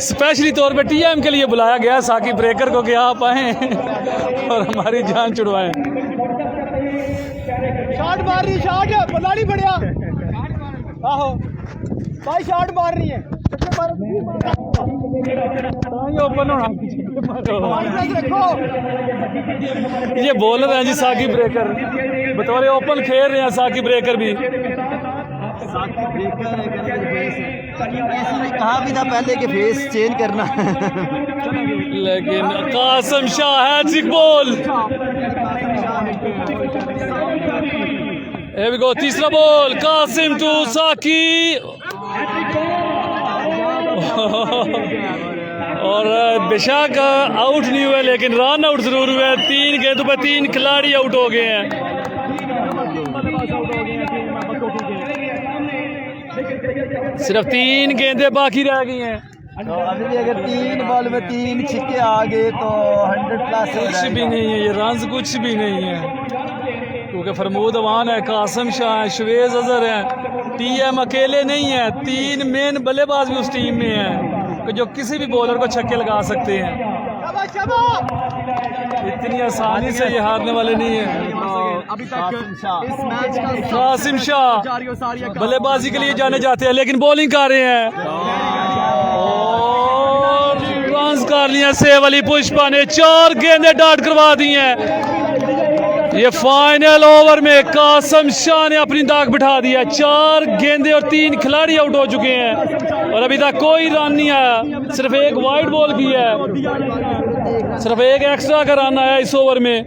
स्पेशली तौर पे टीएम के लिए बुलाया गया, साकी ब्रेकर को कि आप आए और हमारी जान छुड़वाएं। शॉट मार रही, शॉट बुलानी बढ़िया। आहो भाई शॉट मार रही है, ओपन होना। ये बॉलर है जी साकी ब्रेकर, बतौर ओपन खेल रहे हैं साकी ब्रेकर भी। साकी ब्रेकर कहा भी था पहले कि फेस चेंज करना लेकिन Qasim Shah hattrick ball. Here we go, तीसरा बॉल कासिम टू साकी और बेशक आउट नहीं हुए लेकिन रन आउट जरूर हुए। 3 गेंदों पर 3 खिलाड़ी आउट हो गए हैं। सिर्फ 3 गेंदें बाकी रह गई हैं। तो अभी भी अगर 3 बॉल में 3 छिक्के आ गए तो 100+ कुछ भी नहीं है, ये रन कुछ भी नहीं है क्योंकि फरमूद अवान है, कासिम शाह है, शवेज अजहर है, टीएम अकेले नहीं है, 3 मेन बल्लेबाज भी उस टीम में हैं कि जो किसी भी बॉलर को छक्के लगा सकते हैं। इतनी आसानी से ये हारने वाले नहीं है। अभी तक इस मैच का कासिम शाह बल्लेबाजी के लिए जाने जाते हैं, लेकिन बॉलिंग कर रहे हैं और रन कर लिया। सेव अली पुष्पा ने 4 गेंदें डाट करवा दी हैं। ये फाइनल ओवर में कासिम शाह ने अपनी दाग बिठा दिया। 4 गेंदे और 3 खिलाड़ी आउट हो चुके हैं और अभी तक कोई रन नहीं आया। सिर्फ एक वाइड बॉल की है, सिर्फ एक एक्स्ट्रा का रन आया इस ओवर में।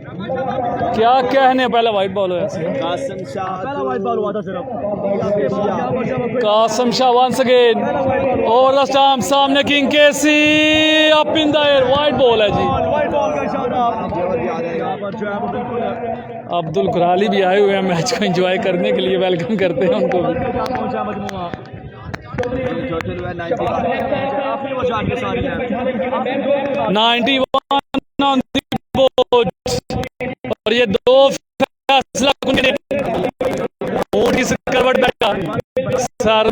क्या कहने, पहला वाइड बॉल हुआ कासिम शाह पहला वाइड बॉल हुआ था सिर्फ। Qasim Shah once again over the stump, सामने king KC up in the air, wide ball है जी। वाइड बॉल का इशारा यहाँ पर जो है वो बिल्कुल अब्दुल कुराली भी आए हुए हैं मैच को एंजॉय करने के लिए, वेलकम करते हैं उनको भी। पहुंचा मजमुआ अपनी वजह के सारी है 91 ऑन द बोर्ड और ये 2 फैसला करवट बैठा। सर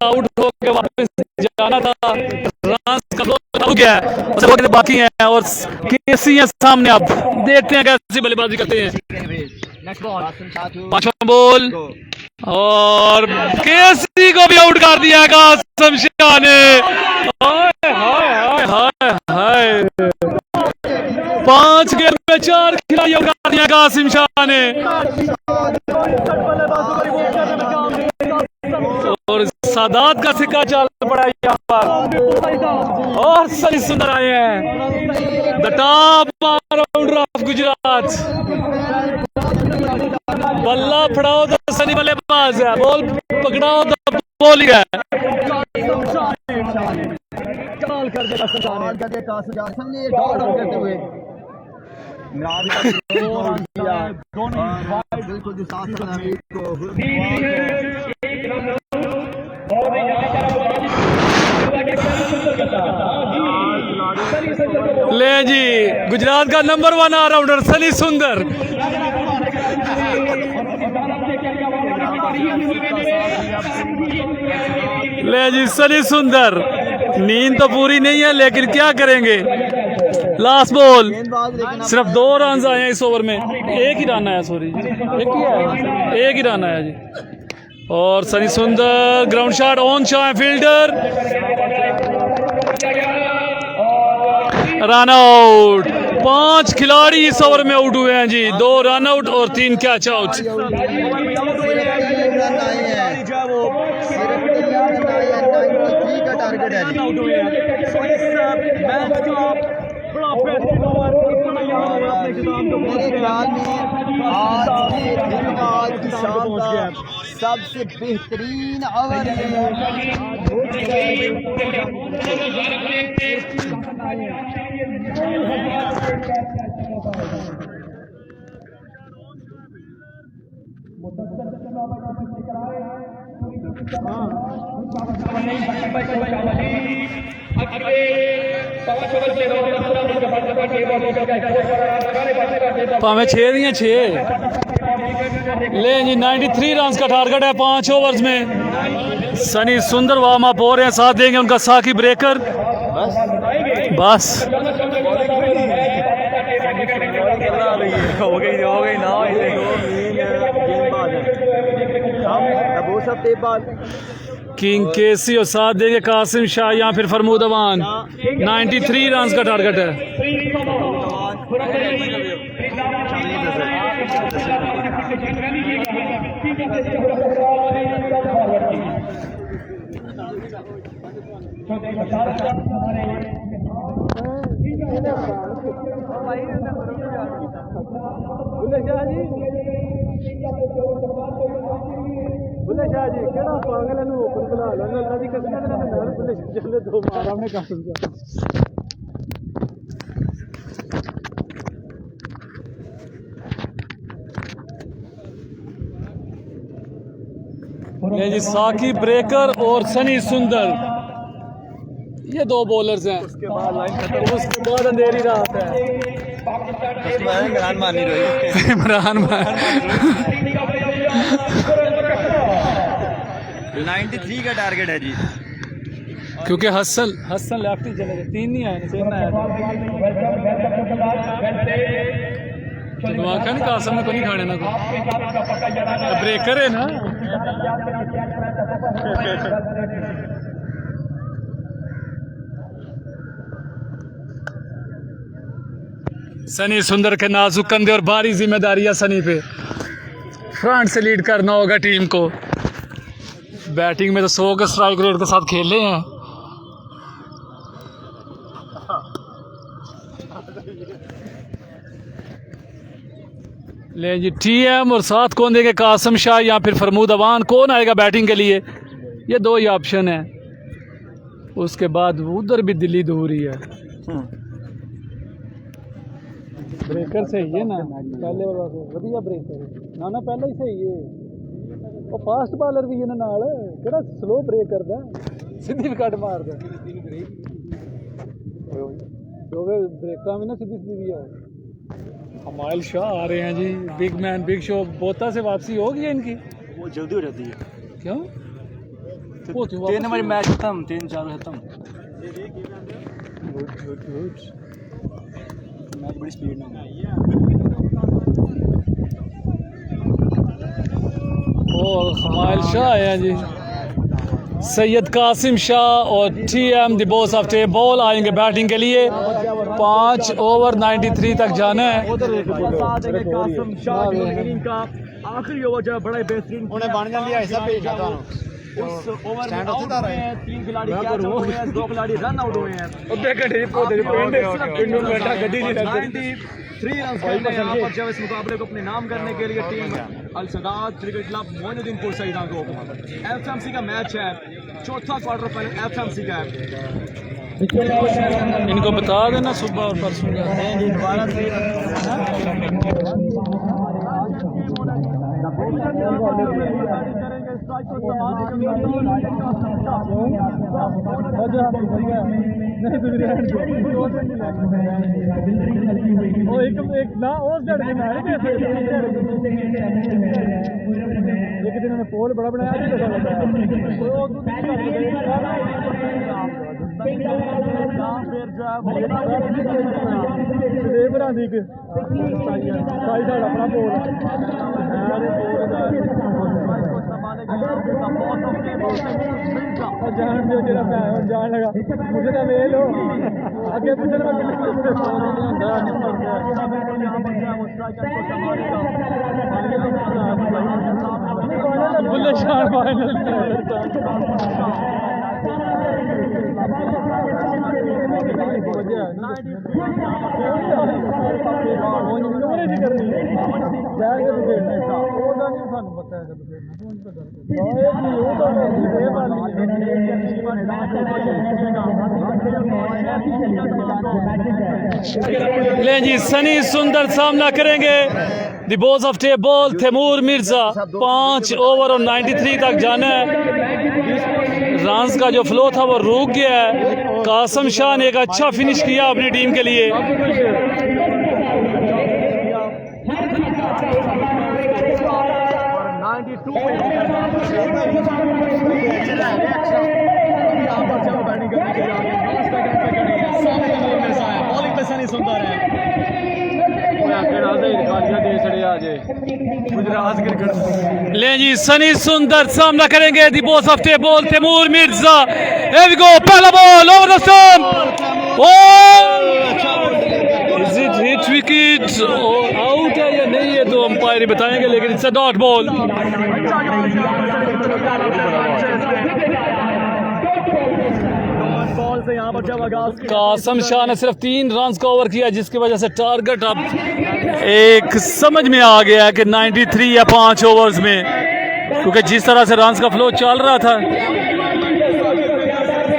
आउट होकर वापस जाना था, रन का हो गया है, बाकी हैं और केसी है सामने। अब देखते हैं कैसी बल्लेबाजी करते हैं। पांचवा बॉल और केसी को भी आउट कर दिया कासिम शाह ने। हाय हाय हाय हाय, 5 गेंद में 4 खिलाड़ी आउट कर दिया कासिम शाह ने और सादात का सिक्का चल पड़ा यहाँ पर और सनी सुंदर आए हैं। The top allrounder of Gujarat. बल्ला फड़ाओ तो सनी बल्लेबाज है, बॉल पकड़ाओ तो बॉलिंग है। ले जी, गुजरात का नंबर 1 ऑलराउंडर सनी सुंदर। ले जी सनी सुंदर, नींद तो पूरी नहीं है लेकिन क्या करेंगे। लास्ट बॉल, सिर्फ 2 रन आए हैं इस ओवर में। एक ही रन आया, सॉरी एक ही रन आया जी। और सनी सुंदर ground shot on shot, fielder run out. 5 खिलाड़ी इस ओवर में आउट हुए हैं जी, 2 रन आउट और 3 कैच आउट। मेरे ख्याल में आज की शाम का सबसे बेहतरीन ओवर भावें 6 दियां 6 ले जी। 93 रन का टारगेट है 5 ओवर्स में। सनी सुंदर वार्म अप हो रहे हैं, साथ देंगे उनका साकी ब्रेकर। बस हो गई ना किंग केसी और साथ देंगे कासिम शाह या फिर फरमूद अवान। 93 रन का टारगेट है। बुल्ले शाह जी केड़ा पागल है ऊपर बुला लो अल्लाह दी कसम है ना बुल्ले चले 2 मार हमने कासिम शाह। ये जी साकी ब्रेकर और सनी सुंदर, ये 2 बॉलर्स हैं। उसके बाद लाइन खत्म, उसके बाद अंधेरी रात है। इमरान मान नहीं रही इमरान 93 का टारगेट है जी। क्योंकि हसन लेफ्ट ही चले गए, 3 नहीं आए, 6 आया। तो आखा नहीं कासम को नहीं खाने ना को ब्रेकर है ना। सनी सुंदर के नाजुक कंधे और भारी जिम्मेदारियां सनी पे। फ्रंट से लीड करना होगा टीम को। बैटिंग में तो 100 के स्ट्राइक रेट के साथ खेले हैं। ले जी टीएम और साथ कौन देंगे, कासम शाह या फिर फरमूद अवान, कौन आएगा बैटिंग के लिए? ये 2 ही ऑप्शन है। उसके बाद उधर भी दिल्ली दूरी है। ब्रेकर सही है ना, पहले वधिया ब्रेकर ना ना पहले ही सही है। वो फास्ट बॉलर भी है ना नाल, केड़ा स्लो ब्रेक करदा, सीधी भी कट मारदा। दोवे ब्रेਕਾਂ भी ना सीधी सीधी भी है। हमायल शाह आ रहे हैं जी, बिग मैन बिग शो। बोता से वापसी हो गई है इनकी? वो जल्दी हो जाती है। क्यों? 3 नंबर मैच खत्म, 3-4 खत्म। मैच बड़ी स्पीड में और हमायल शाह आए हैं जी। सैयद कासिम शाह और TM the boss of the ball आएंगे बैटिंग के लिए। 5 ओवर 93 तक जाना है। कासिम शाह की इनिंग का आखिरी ओवर जो है बड़ा बेहतरीन उन्हें बन जाती है ऐसा पेश आता उस ओवर में आउट हुए हैं 3 खिलाड़ी, कैच आउट हुए हैं 2 खिलाड़ी, रन आउट हुए हैं। 3 रन खेलने यहाँ पर जब इस मुकाबले को अपने नाम करने के लिए team Al Sadat cricket club Moinuddinpur Saeeda को एफएमसी का मैच है। 4था क्वार्टर फाइनल एफएमसी का है। इनको बता देना सुबह और परसों पोल बड़ा बनाया अपना पोल जान जो तेरा जान लगा मुझे तो मेल हो आगे पीछे बुल्ले शाह फाइनल ले जी सनी सुंदर सामना करेंगे the boss of the ball Taimur Mirza. 5 over और 93 तक जाना है। रन्स का जो फ्लो था वो रुक गया है। कासम शाह ने एक अच्छा फिनिश किया अपनी टीम के लिए। बॉलिंग पे सनी सुंदर है। ले जी सनी सुंदर सामना करेंगे the boss of the ball Taimur Mirza. Here we go, पहला ball over the stump. Is it hit wicket और आउट है या नहीं है तो अंपायर ही बताएंगे, लेकिन it's a dot ball. Kasam Shah ने सिर्फ 3 रन का ओवर किया, जिसकी वजह से टारगेट अब एक समझ में आ गया कि 93 या 5 ओवर्स में, क्योंकि जिस तरह से रन का फ्लो चल रहा था,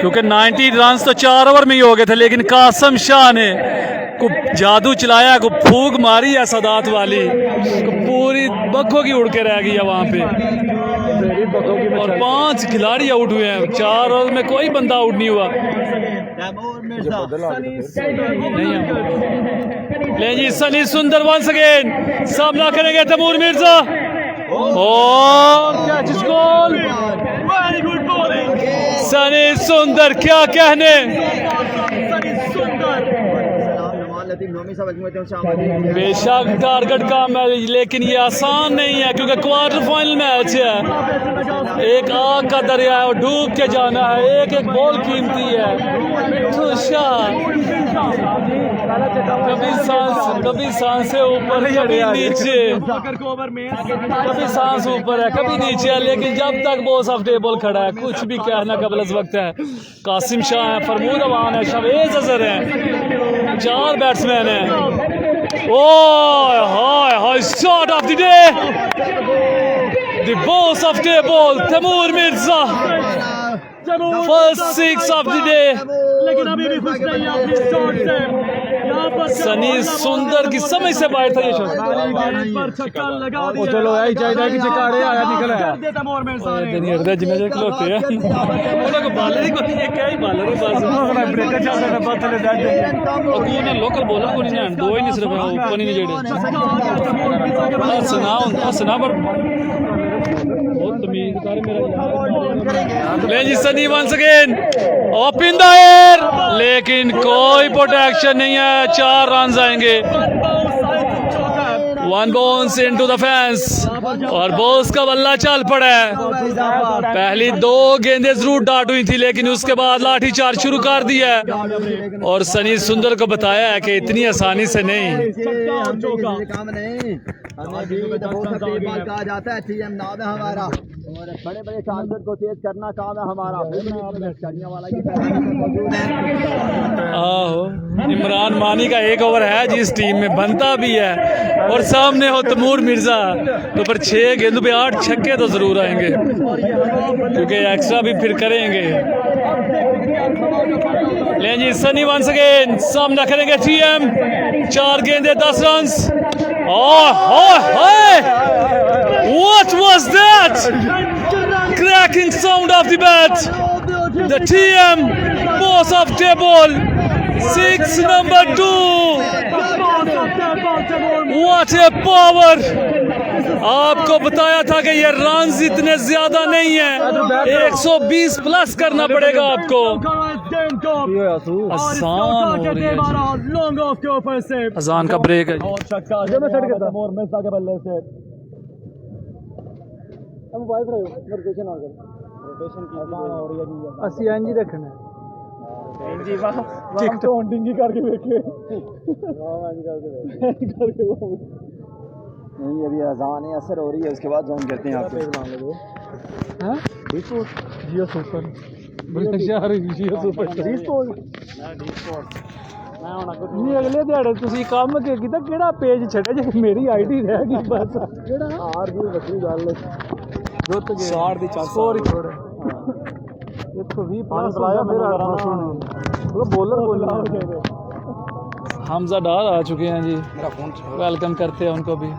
क्योंकि 90 रन तो 4 ओवर में ही हो गए थे, लेकिन कासम शाह ने को जादू चलाया, को फूक मारी है सदात वाली, को पूरी बखों की उड़ के रह गई है वहाँ पे। और 5 खिलाड़ी आउट हुए हैं, 4 ओवर में कोई बंदा आउट नहीं हुआ। ले जी सनी सुंदर वंस अगेन सामना करेंगे तैमूर मिर्जा और कैच गोल। Very good bowling. सनी सुंदर क्या कहने, Sunny Sundar. नमान लतीफ नौमी सब अजमत शामिल बेशक टारगेट काम है लेकिन ये आसान नहीं है क्योंकि क्वार्टर फाइनल मैच है, एक आग का दरिया है और डूब के जाना है, एक एक बॉल कीमती है। मिठू शाह कभी सांसें ऊपर कभी नीचे, कभी सांस ऊपर है कभी नीचे है, लेकिन जब तक बॉस ऑफ टेबल खड़ा है कुछ भी कहना कबल अज़ वक्त है। कासिम शाह है, फरमूद अवान है, शवेज अजहर है, 4 बैट्समैन हैं। ओह हाय हाय, shot of the day, the boss of table Taimur Mirza, first 6 of the day. लेकिन अभी भी खुश नहीं है अपने शॉट से। यहाँ पर सनी सुंदर की समझ से बाहर था ये शॉट। पर छक्का लगा दिया। चलो यही चाहिए कि चकाड़े आया निकल आया। कर देता मोर में सारे। नहीं हृदय जिन्हें जो खिलौते हैं उन्होंने को बालर ही को ये क्या ही बालर ही बाज ब्रेकर चल रहा था बात चले दैट और तू ने लोकल बॉलर को नहीं दो ही नहीं सिर्फ ऊपर ही नहीं जेड़े सुना पर बहुत तमीज़दार मेरा। ले जी Sunny once again off in the air, लेकिन कोई प्रोटेक्शन नहीं है, 4 रन आएंगे। 1 बाउंस इनटू द फेंस और बॉस का बल्ला चल पड़ा है। पहली 2 गेंदें जरूर डाट हुई थी लेकिन उसके बाद लाठी चार्ज शुरू कर दिया है और सनी सुंदर को बताया है कि इतनी आसानी से नहीं। काम नहीं, कहा जाता है टीएम नाम है हमारा और बड़े बड़े टारगेट को तेज करना काम है हमारा। आहो, इमरान मानी का 1 ओवर है जिस टीम में बनता भी है और सामने हो तैमूर मिर्जा, तो पर 6 गेंदों पे 8 छक्के तो जरूर आएंगे क्योंकि एक्स्ट्रा भी फिर करेंगे। लें जी सनी वंस अगेन सामना करेंगे टीएम, 4 गेंदे 10 run. What was that? Cracking sound of the bat. The TM boss of table 6 number 2. What a power! आपको बताया था कि ये रन्स इतने ज्यादा नहीं है, 120 प्लस करना पड़ेगा आपको। आसान हो रही है, लॉन्ग ऑफ के ऊपर से अजान का ब्रेक है। मोर में के बल्ले से ਅਸੀਂ ਇੰਜ ਹੀ ਰੱਖਣਾ डिंगी करके देखे नहीं अभी अजान है असर हो रही है उसके बाद जोन करते हैं आपको। हैं जियो सुपर बड़ा शहर जियो सुपर नहीं अगले दिहाड़े ਤੁਸੀਂ ਕੰਮ ਕੀਤਾ ਕਿਹੜਾ ਪੇਜ ਛੱਡਿਆ ਜੇ ਮੇਰੀ ਆਈਡੀ ਰਹਿ ਗਈ ਬਸ ਕਿਹੜਾ हार भी बकरी डाल लो ਜੁੱਤ ਗਏ 60 ਦੀ 4 ਸਕੋਰ ਹੀ ਥੋੜਾ 120 प्लस लाया मेरा वो बॉलर बोलना। हमजा डार आ चुके हैं जी, वेलकम करते हैं उनको भी।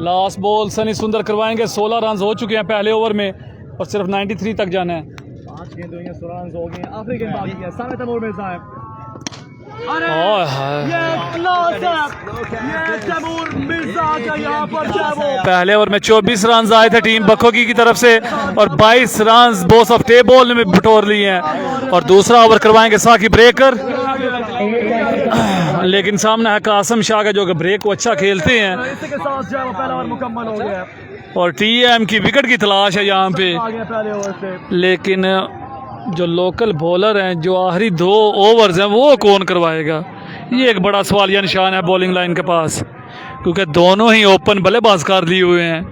लास्ट बॉल सनी सुंदर करवाएंगे, 16 रन हो चुके हैं पहले ओवर में और सिर्फ 93 तक जाना है। 5 गेंद हुई हैं, 16 रन हो गए, आखिरी गेंद बाकी है। सामने तैमूर मिर्जा है। अरे ये क्लास है, ये तैमूर मिर्जा का यहाँ पर क्या वो पहले ओवर में 24 रन आए थे टीम बखोगी की तरफ से और 22 रन बॉस ऑफ टेबल में बटोर लिए हैं और दूसरा ओवर करवाएंगे साकी ब्रेकर। लेकिन सामने है कासिम शाह का जो कि ब्रेक को अच्छा खेलते हैं इसी के साथ जो है वो पहला ओवर मुकम्मल हो गया और टीएम की विकेट की तलाश है यहाँ पे। आ गया पहले ओवर से। लेकिन जो लोकल बॉलर हैं जो आखिरी 2 ओवर्स हैं वो कौन करवाएगा, ये एक बड़ा सवालिया निशान है बॉलिंग लाइन के पास क्योंकि दोनों ही ओपन बल्लेबाज कर लिए हुए हैं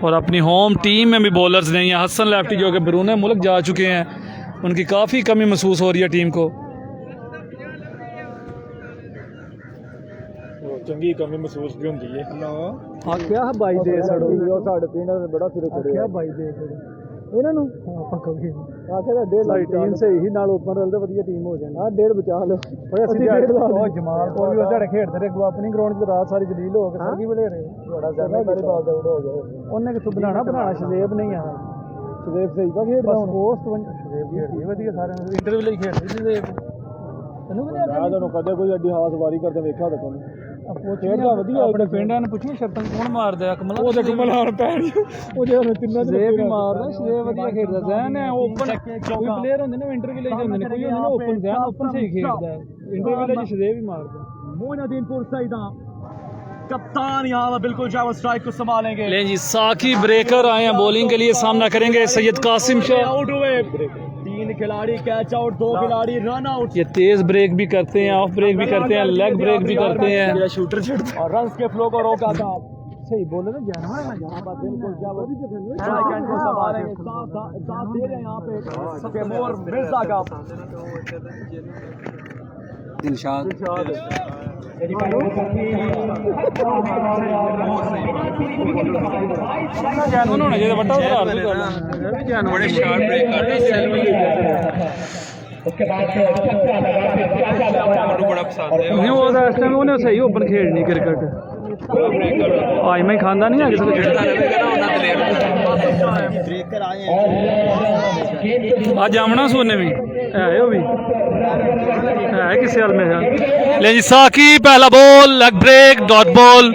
और अपनी होम टीम में भी बॉलर्स नहीं है। हसन लेफ्टी जो कि बैरून मुल्क जा चुके हैं, उनकी काफ़ी कमी महसूस हो रही है टीम को। चंगी कमी महसूस भी होती है। आख्या भाई दे साढ़े पिंड बड़ा सिरे चढ़िया भाई दे ਇਹਨਾਂ ਨੂੰ ਆਪਾਂ ਕਹੀ ਆਖਿਆ ਤਾਂ 1.5 ਟੀਮ ਸਹੀ ਹੀ ਨਾਲ ਓਪਨ ਰਲ ਤੇ ਵਧੀਆ ਟੀਮ ਹੋ ਜਾਣਾ। 1.5 ਬਚਾ ਲਓ ਓਏ ਅਸੀਂ ਉਹ ਜਮਾਲ ਕੋਲ ਵੀ ਉਹਦੇ ਖੇਡਦੇ ਰਹੇ ਕੋ ਆਪਣੀ ਗਰਾਊਂਡ 'ਚ ਰਾਤ ਸਾਰੀ ਜਲੀਲ ਹੋ ਕੇ ਸਰਗੀ ਬਲੇ ਰਹੇ ਤੁਹਾਡਾ ਜ਼ਿਆਦਾ ਬਾਰੀ ਬਾਲ ਦਾ ਹੋ ਗਿਆ ਉਹਨੇ ਕਿਥੋਂ ਬਣਾਣਾ ਸ਼ਦੇਬ ਨਹੀਂ ਆ ਸ਼ਦੇਬ ਸਹੀ ਕਾ ਖੇਡਦਾ ਹੁਣ ਪੋਸਟ ਸ਼ਦੇਬ ਖੇਡਦੀ ਵਧੀਆ ਸਾਰਿਆਂ ਨੂੰ ਇੰਟਰਵਿਊ ਲਈ ਖੇਡਦੀ ਸ਼ਦੇਬ ਤੈਨੂੰ ਵੀ ਨਹੀਂ ਆ ਕਦੇ ਕੋਈ ਐਡੀ ਹਾਸ ਵਾਰੀ ਕਰਦੇ ਵੇਖਿਆ ਤਾਂ ਕੋਈ ਆਪਣੇ ਪਿੰਡਾਂ ਨੂੰ ਪੁੱਛੀ ਸ਼ਰਤਾਂ ਕੌਣ ਮਾਰਦਾ ਕਮਲ ਉਹ ਤੇ ਕਮਲ ਹਾਰ ਪੈਣ ਉਹਦੇ ਉਹਨੇ ਤਿੰਨਾਂ ਦੇ ਵੀ ਮਾਰਦਾ ਸ਼ੇ ਵਧੀਆ ਖੇਡਦਾ ਜ਼ੈਨ ਹੈ ਓਪਨ ਕੋਈ ਪਲੇਅਰ ਹੁੰਦੇ ਨੇ ਇੰਟਰਵਿਊ ਲਈ ਹੁੰਦੇ ਨੇ ਕੋਈ ਹੁੰਦਾ ਨਾ ਓਪਨ ਜ਼ੈਨ ਓਪਨ ਸਹੀ ਖੇਡਦਾ इंटरव्यू में शे भी मारता मोइनुद्दीन सईदा कप्तान यहाँ बिल्कुल जो है स्ट्राइक को संभालेंगे। ले जी साकी ब्रेकर आए हैं बॉलिंग के लिए, सामना करेंगे सैयद कासिम शाह। आउट हुए 3 खिलाड़ी, कैच आउट 2 खिलाड़ी, रन आउट। ये तेज ब्रेक भी करते हैं, ऑफ ब्रेक भी करते हैं, लेग ब्रेक भी करते हैं। शूटर और रन के फ्लो को रोका था। सही बोले ना यहाँ पर बिल्कुल साथ दे रहे हैं यहाँ पे तैमूर मिर्जा का दिलशाद बड़े शार्ट ब्रेक उसके बाद बड़ा पसंद है वो इस टाइम उन्हें सही ओपन खेलनी क्रिकेट आज मैं खानदा नहीं आगे आज जामना सोने भी है वो भी है किसी हाल में है। ले जी साकी पहला ball leg break dot ball.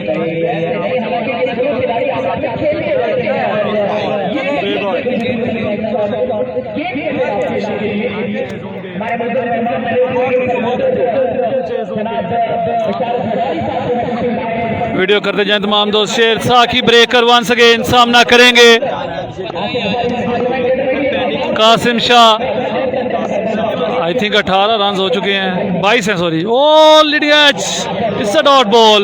Video करते जाएं तमाम दोस्त शेर। साकी ब्रेकर वंस अगेन सामना करेंगे Qasim Shah. I think 18 run हो चुके हैं, 22 हैं सॉरी। ओ लिडियच इट्स अ डॉट बॉल।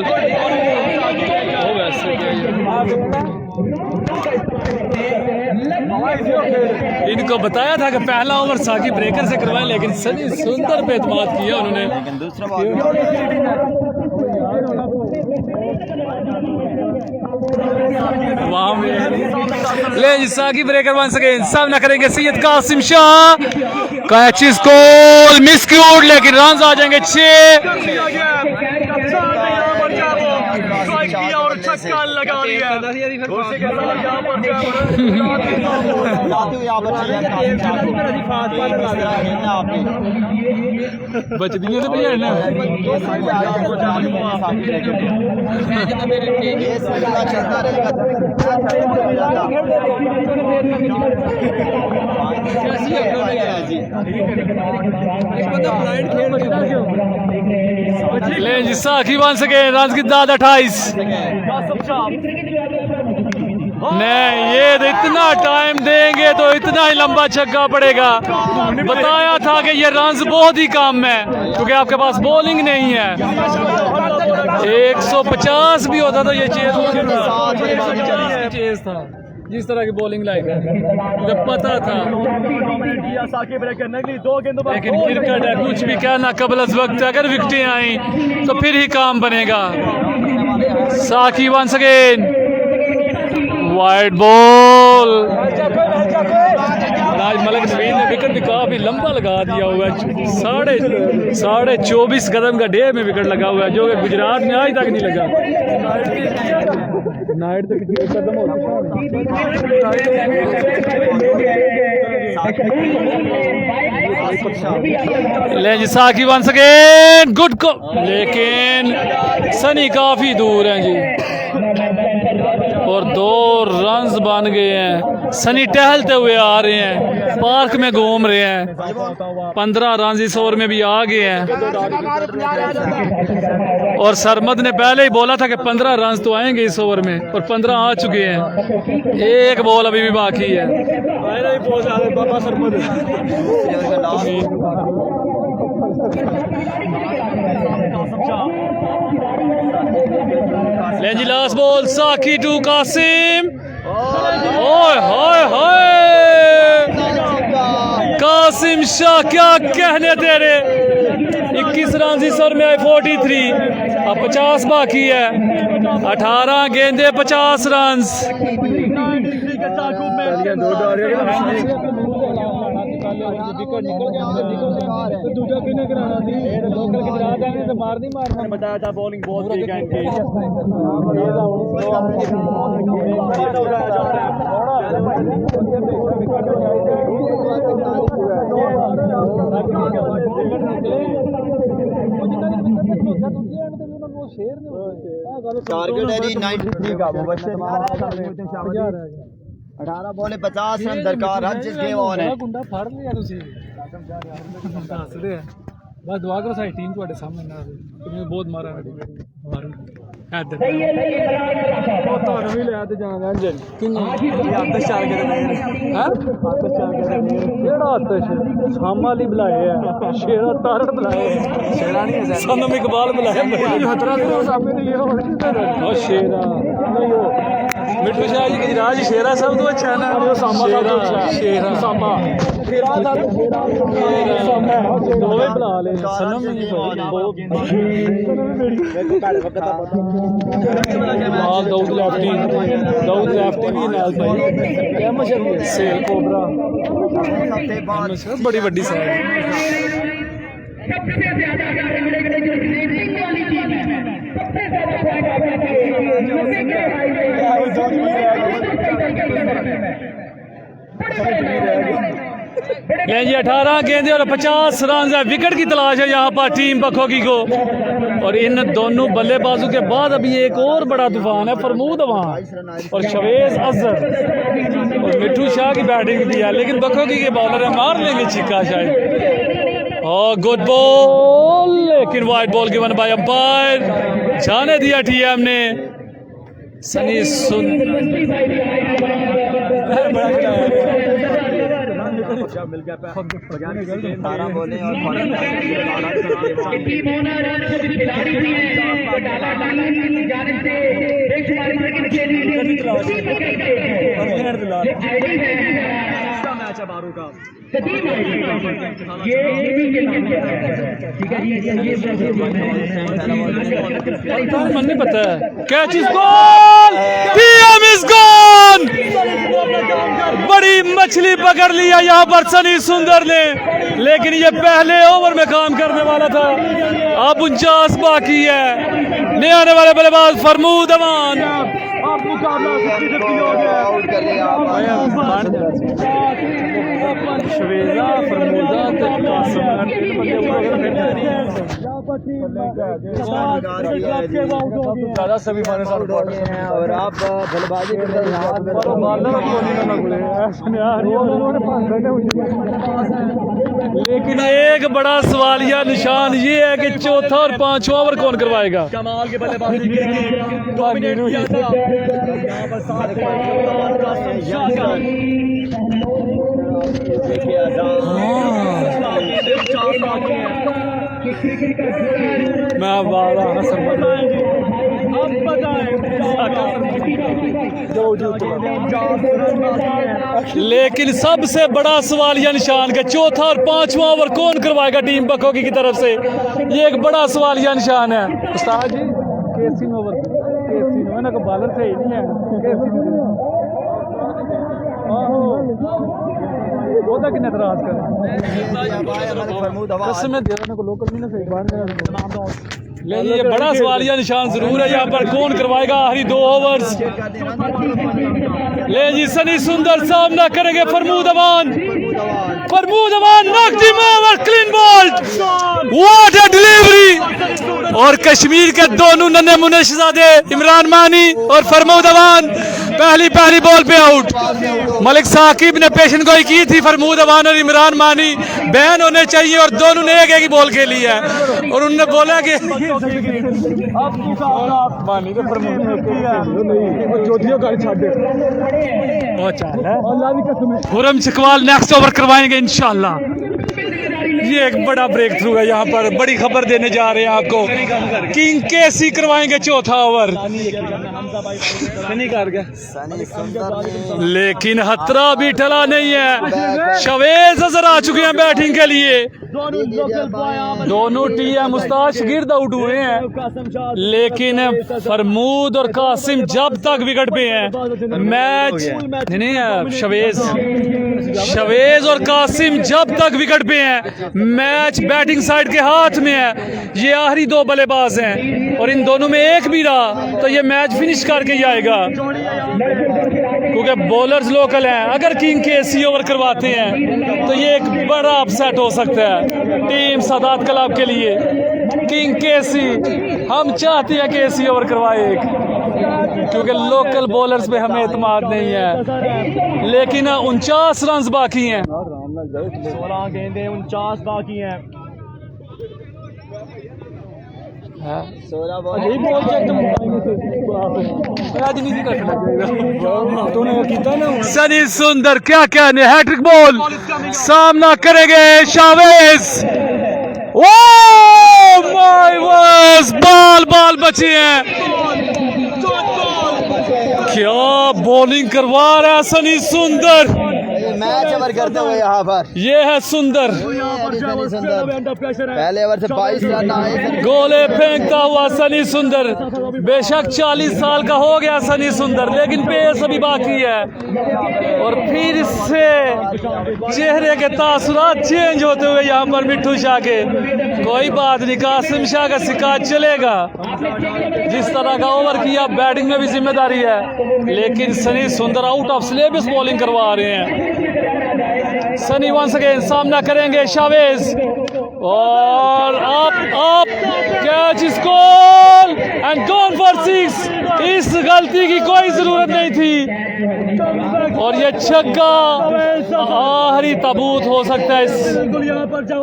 इनको बताया था कि पहला ओवर साकी ब्रेकर से करवाएं, लेकिन सनी सुंदर पे एतमाद किया उन्होंने। ले साकी ब्रेकर वंस अगेन सामना करेंगे सैयद कासिम शाह। कैच इज गोल मिसक्यूड, लेकिन रन आ जाएंगे 6। और छक्का लगा दिया। बच दिए तो भैया ना ले जी साकी वन सके रन की दाद 28। नहीं ये तो इतना टाइम देंगे तो इतना ही लंबा छक्का पड़ेगा। बताया था कि ये रन्स बहुत ही कम है क्योंकि आपके पास बॉलिंग नहीं है। 150 भी होता तो ये चेज था जिस तरह की बॉलिंग लाइक है, मुझे पता था। लेकिन क्रिकेट है, कुछ भी कहना कबल अज वक्त। अगर विकेटें आई तो फिर ही काम बनेगा। साकी वंस अगेन वाइड बॉल। आज मलिक नवीन ने विकेट भी काफी लंबा लगा दिया हुआ है। 24.5 कदम का डे में विकेट लगा हुआ है, जो कि गुजरात में आज तक नहीं लगा। नाइट तक कदम होता ले जी साकी वंस अगेन गुड को, लेकिन सनी काफी दूर हैं जी और 2 रन्स बन गए हैं। सनी टहलते हुए आ रहे हैं, पार्क में घूम रहे हैं। 15 रन इस ओवर में भी आ गए हैं और सरमद ने पहले ही बोला था कि 15 रन तो आएंगे इस ओवर में और 15 आ चुके हैं। एक बॉल अभी भी बाकी है। लें जी लास्ट बॉल साकी टू कासिम। ओए होए होए कासिम शाह क्या कहने तेरे। 21 रन इस ओवर में आए 43। अब 50 बाकी है। 18 गेंदे 50 रन। बताया था बॉलिंग बहुत टारगेट है जी 93 का मुबशर 18 बॉले 50 रन दरकार हर जिस गेम ऑन है गुंडा फाड़ लिया तुसी हंस रहे हैं बस दुआ करो सारी टीम ਤੁਹਾਡੇ ਸਾਹਮਣੇ ਨਾ ਆਵੇ ਤੁਸੀਂ ਬਹੁਤ ਮਾਰਾ ਮਾਰਨ ਇੱਧਰ ਉਹ ਤੁਹਾਨੂੰ ਵੀ ਲਿਆ ਤੇ ਜਾਣਾ ਅੰਜਨ ਕਿੰਨੇ ਆਤਸ਼ ਚਾਲ ਕੇ ਦੇ ਹੈ ਆਤਸ਼ ਚਾਲ ਕੇ ਦੇ ਕਿਹੜਾ ਆਤਸ਼ ਸ਼ਾਮਾਲੀ ਬੁਲਾਏ ਆ ਸ਼ੇਰਾ ਤਾਰੜ ਬੁਲਾਏ ਸ਼ੇਰਾ ਨਹੀਂ ਹੈ ਸਨਮ ਇਕਬਾਲ ਬੁਲਾਏ ਖਤਰਾ ਦੇ ਸਾਹਮਣੇ ਨਹੀਂ ਉਹ ਸ਼ੇਰਾ ਨਹੀਂ ਉਹ मिठू शाह जी गुजरात शेरा सब तो अच्छा है ना सामा शेरा सामा शेरा था सामा दोवे बुला ले सनम नहीं दाऊद लेफ्टी भी नाल भाई क्या मशहूर सेल कोबरा बड़ी बड़ी साइड सबसे ज्यादा जो लीडिंग वाली टीम है सबसे जी 18 गेंदे और 50 रन है विकेट की तलाश है यहाँ पर टीम बखोगी को और इन दोनों बल्लेबाजों के बाद अभी एक और बड़ा तूफान है फरमूद अवान और शवेज अजहर और मिठू शाह की बैटिंग भी है लेकिन बखोगी के बॉलर है मार लेंगे चिक्का शायद और गुड बॉल लेकिन wide ball given by umpire जाने दिया टीएम ने सनी सुन मन नहीं पता है catch is goal TM is gone बड़ी मछली पकड़ लिया यहाँ पर सनी सुंदर ने लेकिन ये पहले ओवर में काम करने वाला था अब 49 बाकी है नए आने वाले बल्लेबाज फरमूद अमान शवेजा फरमूदा ज्यादा सभी हैं और आप बल्लेबाजी लेकिन एक बड़ा सवालिया निशान ये है कि चौथा और पांचवा ओवर कौन करवाएगा कमाल के बल्लेबाजी के लिए डोमिनेट किया था यहाँ पर साथ मैं अब लेकिन सबसे बड़ा सवाल यह निशान का चौथा और पांचवा ओवर कौन करवाएगा टीम बखोगी की तरफ से ये एक बड़ा सवाल यह निशान है उस्ताद जी केसी ओवर केसी मैंने को बॉलर सही नहीं है केसी वो तक एतराज कर लोकल लेकिन ये बड़ा सवालिया निशान जरूर है यहाँ पर कौन करवाएगा आखिरी 2 ओवर्स ले जी सनी सुंदर सामना करेंगे Farmood Aman knocked him over clean bowled what a delivery और कश्मीर के दोनों नन्हे मुन्ने शहजादे इमरान मानी और फरमूद अमान पहली बॉल पे आउट मलिक साकिब ने पेशन गोई की थी फरमूद अमान और इमरान मानी बैन होने चाहिए और दोनों ने एक ही बॉल खेली है और उन्होंने बोला कि खुरम चकवाल नेक्स्ट ओवर करवाएंगे इंशाल्लाह ये एक बड़ा ब्रेक थ्रू है यहाँ पर बड़ी खबर देने जा रहे हैं आपको किंग केसी करवाएंगे चौथा ओवर लेकिन खतरा भी टला नहीं है शवेज अजहर आ चुके हैं बैटिंग के लिए दोनों टीएम मुस्ताद शगिर्द आउट हुए हैं लेकिन फरमूद और कासिम जब तक विकेट पे हैं मैच नहीं है शवेज और कासिम जब तक विकेट पे हैं मैच बैटिंग साइड के हाथ में है ये आखिरी 2 बल्लेबाज हैं और इन दोनों में एक भी रहा तो ये मैच फिनिश करके ही आएगा क्योंकि बॉलर्स लोकल हैं अगर किंग केसी ओवर करवाते हैं तो ये एक बड़ा अपसेट हो सकता है टीम सादात क्लब के लिए किंग केसी, हम चाहते हैं कि केसी ओवर करवाए एक, क्योंकि लोकल बॉलर्स पे हमें एतमाद नहीं है। लेकिन 49 रन बाकी हैं, 16 गेंदें 49 बाकी हैं। 16 बॉल सनी सुंदर क्या कहने, हैट्रिक बॉल, सामना करेंगे शावेज। ओ माय वर्स, बाल बचे हैं, क्या बॉलिंग करवा रहा है सनी सुंदर। मैच ओवर करते हुए यहाँ पर ये है सुंदर, पहले ओवर से 22 रन आए। गोले फेंकता हुआ सनी सुंदर। बेशक 40 साल का हो गया सनी सुंदर, लेकिन पेस अभी बाकी है। और फिर से चेहरे के तासुरात चेंज होते हुए यहाँ पर मिट्ठू शाह के। कोई बात नहीं, कासिम शाह का सिक्का चलेगा। जिस तरह का ओवर किया, बैटिंग में भी जिम्मेदारी है, लेकिन सनी सुंदर आउट ऑफ सिलेबस बॉलिंग करवा रहे हैं। सनी वंस अगेन सामना करेंगे शावेज, और आप catch is goal and gone for 6। इस गलती की कोई जरूरत नहीं थी, और ये छक्का आखिरी ताबूत हो सकता है इस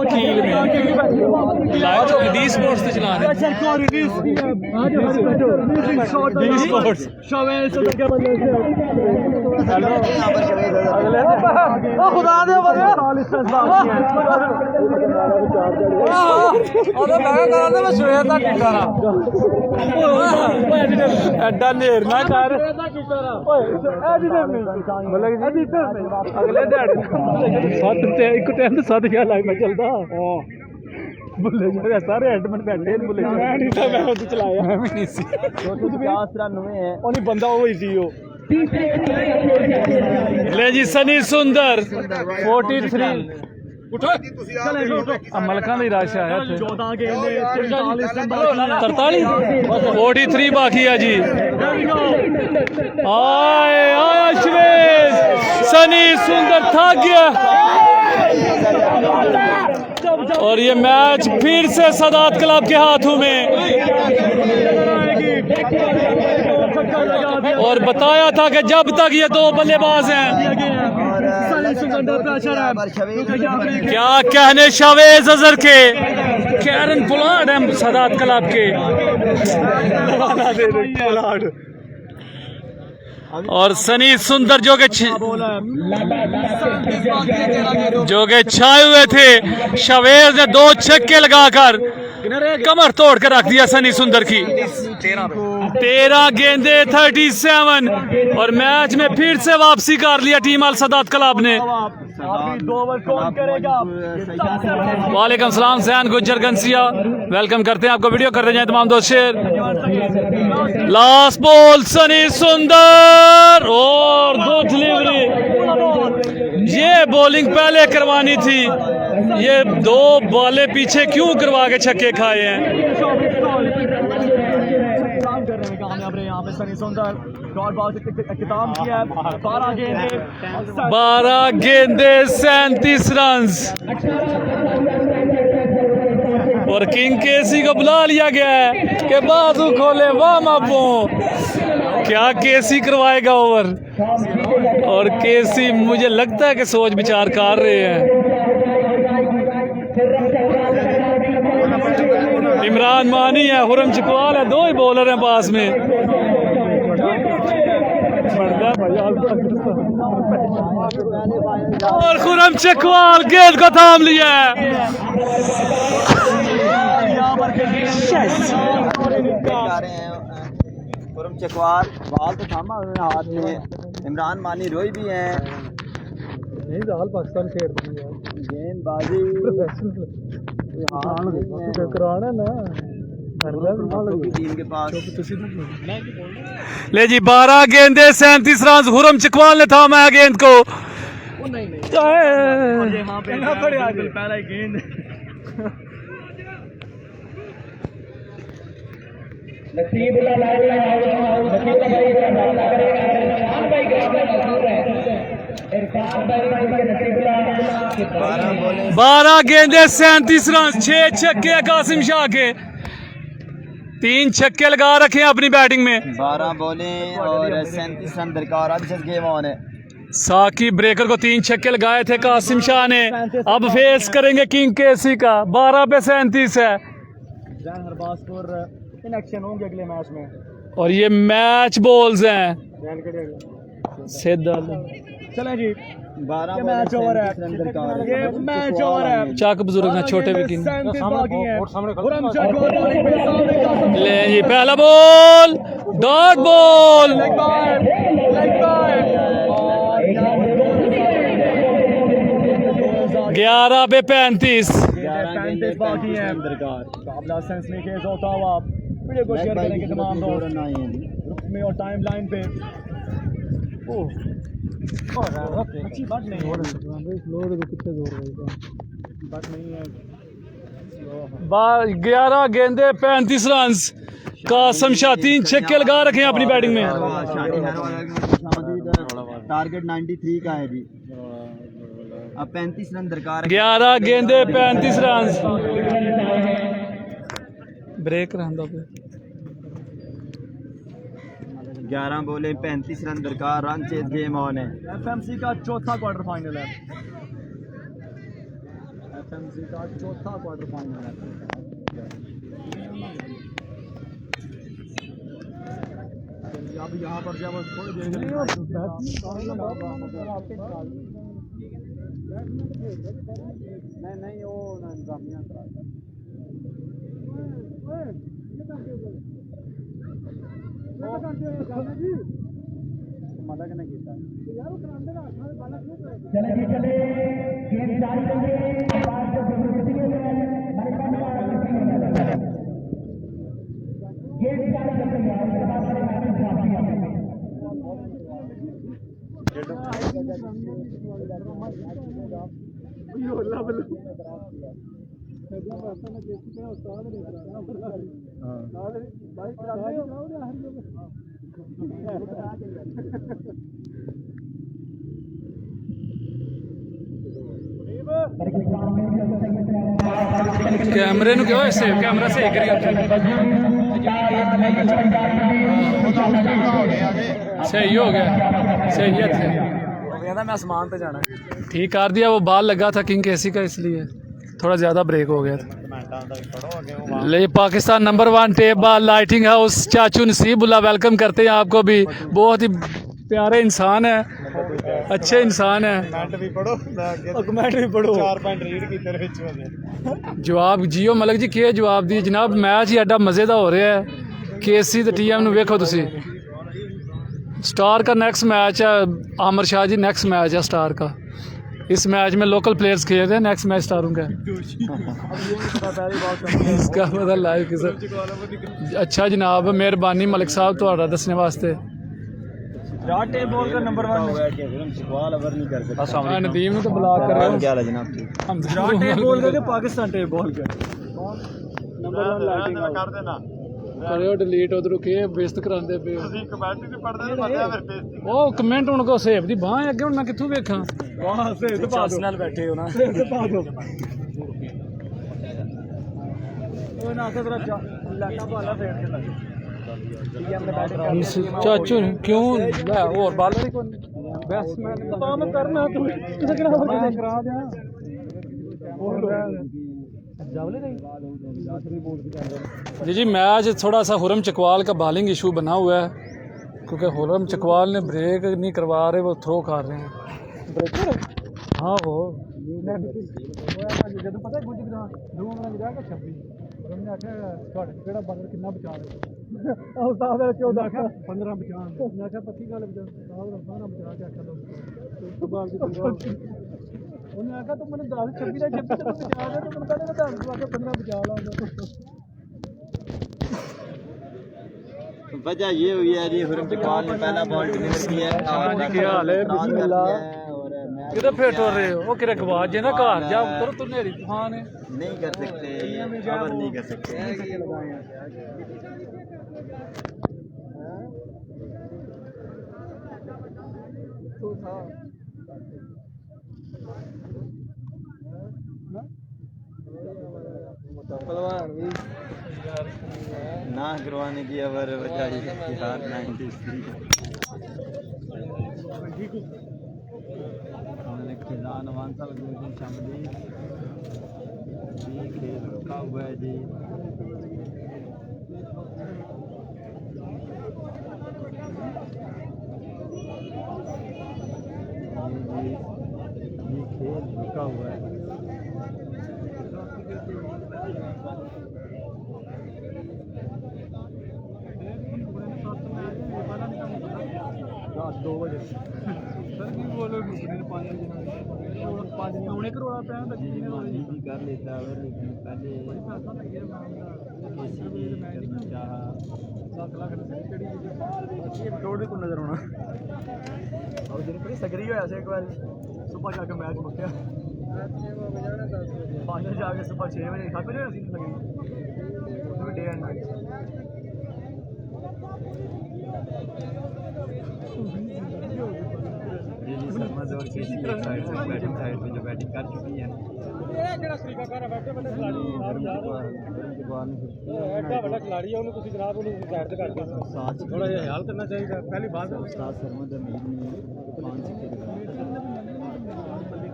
कील में। डी स्पोर्ट्स से चला रहे एडा नेर ना कर, अगले एक टाइम तो 7 लाख में चलता बुले जो सारे हेडमैन बैठे बुले मैं खुद चलाया, मैं भी नहीं सी 50 रन हुए हैं। और नहीं बंदा वो ही हो। ले जी सनी सुंदर 43 मलका नहीं राशा है 43 बाकी है जी। आए अश्वेश, सनी सुंदर थक गया, और ये मैच फिर से सदात क्लब के हाथों में। और बताया था कि जब तक ये 2 बल्लेबाज हैं, क्या कहने शावेज अजहर के, कैरन पुलाड है सदात क्लब के। और सनी सुंदर जो के छाए हुए थे, शवेज ने 2 छक्के लगाकर कमर तोड़ कर रख दिया सनी सुंदर की। 13 गेंदे 37, और मैच में फिर से वापसी कर लिया टीम अल सदात क्लब ने। वालेकुम सलाम, जैन गुज्जर गंसिया, वेलकम करते हैं आपको, वीडियो करते जाए तमाम दोस्त शेयर। लास्ट बॉल सनी सुंदर, और 2 डिलीवरी। ये बॉलिंग पहले करवानी थी, ये 2 बॉलें पीछे क्यों करवा के छक्के खाए हैं। सनी सुंदर 12 गेंदे 37 रन, और किंग केसी को बुला लिया गया है कि बाजू खोले वार्म अप हो। क्या केसी करवाएगा ओवर, और केसी मुझे लगता है कि सोच विचार कर रहे हैं। इमरान मानी है, हुरम चकवाल है, 2 ही बॉलर हैं पास में। और खुरम चकवाल गेंद को थाम लिया है। खुरम चकवाल बॉल तो थामा हुआ हाथ में। इमरान मानी रोई भी हैं, पाकिस्तान गेंदबाजी कराना ना टीम के पास। ले जी 12 गेंदे 37 रन, हुरम चकवाल ने थामा है गेंद को। पहला गेंद बारह गेंदे 37 रन, 6 छक्के कासिम शाह के। 3 छक्के लगा रखे हैं अपनी बैटिंग में। 12 बॉलें और 37 रन दरकार। अब जस्ट गेम ऑन है। साकिब ब्रेकर को 3 छक्के लगाए थे कासिम शाह ने। अब फेस करेंगे किंग केसी का। 12 पे 37 है जैन हरबाजपुर इन एक्शन होंगे अगले मैच में। और ये मैच बॉल्स हैं। चलें जी 12 मैच ओवर है। रन दरकार। ये मैच ओवर है। चक बुजुर्ग ने छोटे विकेट 37 बाकी हैं। खुरम चकवाल बॉलिंग पे सामने जा सकते ले जी पहला बॉल डॉट बॉल। हैं। लेग बाय 11 पे 35। 35 बाकी हैं। मुकाबला सेंसनी केस होता हुआ वीडियो को शेयर करेंगे तमाम दोस्त ग्रुप में और टाइम लाइन पे। अच्छी बात नहीं है। बात नहीं है। 11 गेंदे 35 रन। कासिम शाह 3 छक्के लगा रखे हैं अपनी बैटिंग में। टारगेट 93 का है जी। अब 35 रन दरकार है। 11 गेंदे 35 रन। ब्रेक रहंदा पे 11 बोले 35 रन दरकार। रन चेज गेम ऑन है। एफएमसी का चौथा क्वार्टर फाइनल है। एफएमसी का चौथा क्वार्टर फाइनल है। अब यहाँ पर जब थोड़ी देर के नहीं वो इंतजामिया कैमरे नु क्यों ऐसे कैमरा से एक सही हो गया। सही है मैं आसमान पे जाना। ठीक कर दिया। वो बाल लगा था किंग केसी का इसलिए थोड़ा ज़्यादा ब्रेक हो गया था। ले Pakistan number 1 tape ball lighting house चाचू नसीबुल्ला वेलकम करते हैं आपको भी। बहुत ही प्यारे इंसान है, अच्छे इंसान है। कमेंट भी पढ़ो 4 पॉइंट रीड की जवाब जियो मलक जी के जवाब दिए जनाब। मैच ही एडा मज़े का हो रहा है। केसी दी टीम नूं वेखो तुसी। स्टार का नेक्स्ट मैच है आमिर शाह जी। नेक्स्ट मैच है स्टार का। इस मैच में लोकल प्लेयर्स खेल रहे हैं। नेक्स्ट मैच स्टारों का इसका पता लाइव किस। अच्छा जनाब मेहरबानी मलिक साहब तुहाड़ा दसने वास्ते। बॉल का नंबर 1 नदीम ने तो ब्लॉक कर रहे हो। क्या जनाब टेप बॉल का पाकिस्तान टेप बॉल का नंबर 1 लाइटिंग कर देना करो डिलीट उधर के बेइज्जत करांदे पे कमेंट भी पढ़दे बंदे फिर बेइज्जती ओ कमेंट हुन को सेव दी बाह अगे हुन मैं कित्थों वेखां। वहां से तो पास नाल बैठे हो ना से पा दो ओ ना से तेरा लाटा बाला फेर के लगे। चाचू क्यों ले और बालर ही कोई बैट्समैन काम करना तू किसे करा दे जी। जी मैच थोड़ा सा हुरम चकवाल का बॉलिंग इशू बना हुआ है क्योंकि हुरम चकवाल ने ब्रेक नहीं करवा रहे, वो थ्रो कर रहे हैं। हाँ वो पता वजह ये हुई है जी हुरम चकवाल ने पहला बॉल डिलीवर किया है किधर फेट हो रहे हो? वो किधर गवाज है ना घर जा उतर तू नेरी तूफान है नहीं कर सकते कवर नहीं कर सकते। ना करवाने की अवर वजह बिहार 93 उन्होंने खिला नवान साहब शामिल खेल रुका हुआ है जी ये खेल रुका हुआ है 2 बजे सर की बोलो पौने करोड़ रुपया कर लेता है लेकिन पहले करना चाहा 7 लाख करोड़ को नजर आना और दिन बड़ी सगरी होया से एक बार सुबह जाके मैच मुक्या फाइनल जाके सुबह 6 बजे खा पे सगरी डे एंड नाइट शर्मा जोर की साइड से बैटिंग साइड पे जो बैटिंग कर चुकी है ਜਿਹੜਾ ਸਰੀਕਾ ਕਰ ਬੈਠੇ ਵੱਡੇ ਖਿਲਾੜੀ ਬਾਹਰ ਜਾ ਐਡਾ ਵੱਡਾ ਖਿਲਾੜੀ ਹੈ ਉਹਨੂੰ ਤੁਸੀਂ ਜਨਾਬ ਉਹਨੂੰ ਸਾਈਡ ਤੇ ਕਰਕੇ ਸਾਥ ਥੋੜਾ ਜਿਹਾ ਖਿਆਲ ਕਰਨਾ ਚਾਹੀਦਾ ਪਹਿਲੀ ਬਾਤ ਉਸਤਾਦ ਸ਼ਰਮਾ ਦੇ ਅਮੀਰ ਨੇ 5 ਸਿੱਕੇ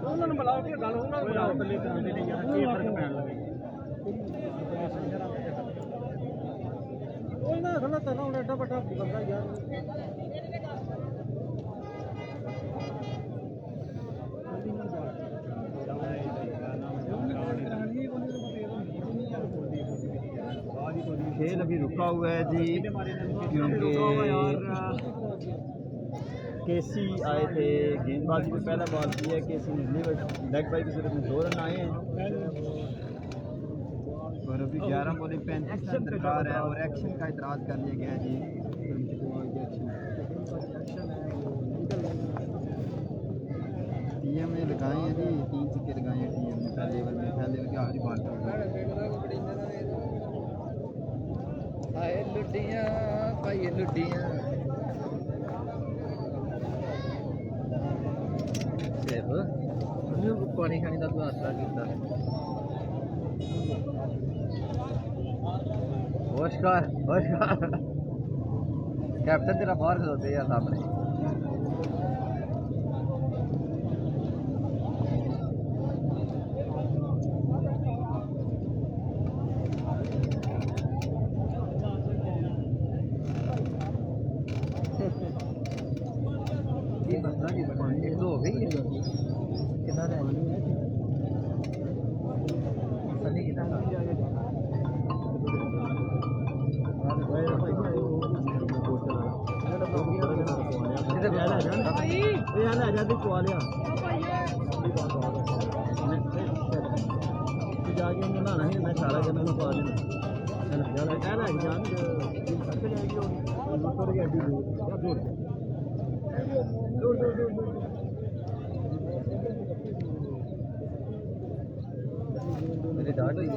ਉਹਨਾਂ ਨੂੰ ਬੁਲਾਓ ਕਿ ਗੱਲ ਉਹਨਾਂ ਨੂੰ ਬੁਲਾਓ ਇਕੱਲੇ ਕਰਾਉਂਦੇ ਨਹੀਂ ਯਾਰ ਕੀ ਫਰਕ ਪੈਣ ਲੱਗੇ ਉਹਨਾਂ ਦਾ ਥੋੜਾ ਤਾਂ ਹੁਣ ਐਡਾ ਵੱਡਾ ਬੰਦਾ ਯਾਰ खेल अभी रुका हुआ है जी क्योंकि केसी आए थे गेंदबाजी में पहला बॉल किया केसी ने लेग बाई की सूरत में 2 रन आए हैं और अभी 11 बॉलिंग 35 रन दरकार है और एक्शन का इतराज़ कर लिया गया है जी टीएम ने लगाए हैं जी 3 सिक्के लगाए हैं टीएम ने पहले लेवल के आखिरी बॉल पर आए लुड्डियां भाई लुड्डियां सेब पानी खाने का तू आसरा किया होशकार कैप्टन तेरा बाहर खलोते यार सामने जाके नहाना है मैं सारा जन में पा देना मेरी डाट हुई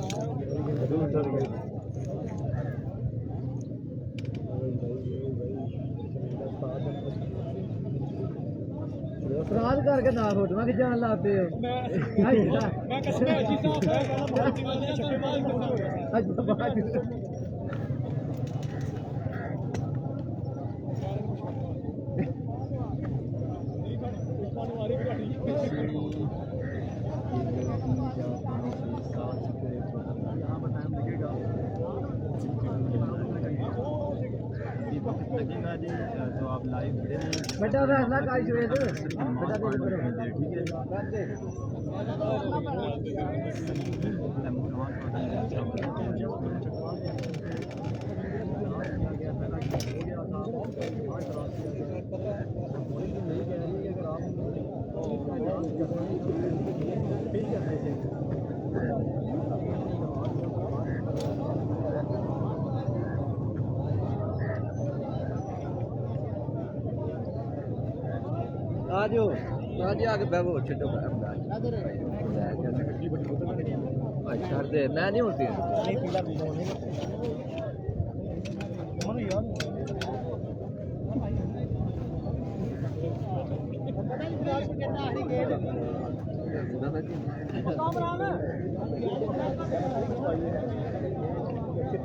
अपराध करके ना फोटो कि जान ला पे लगेगा जी तो आप लाइव बेटा फैसला का श्वेत बेटा ठीक आज आगे बैठो छो अच्छा दे मैं नहीं होती ये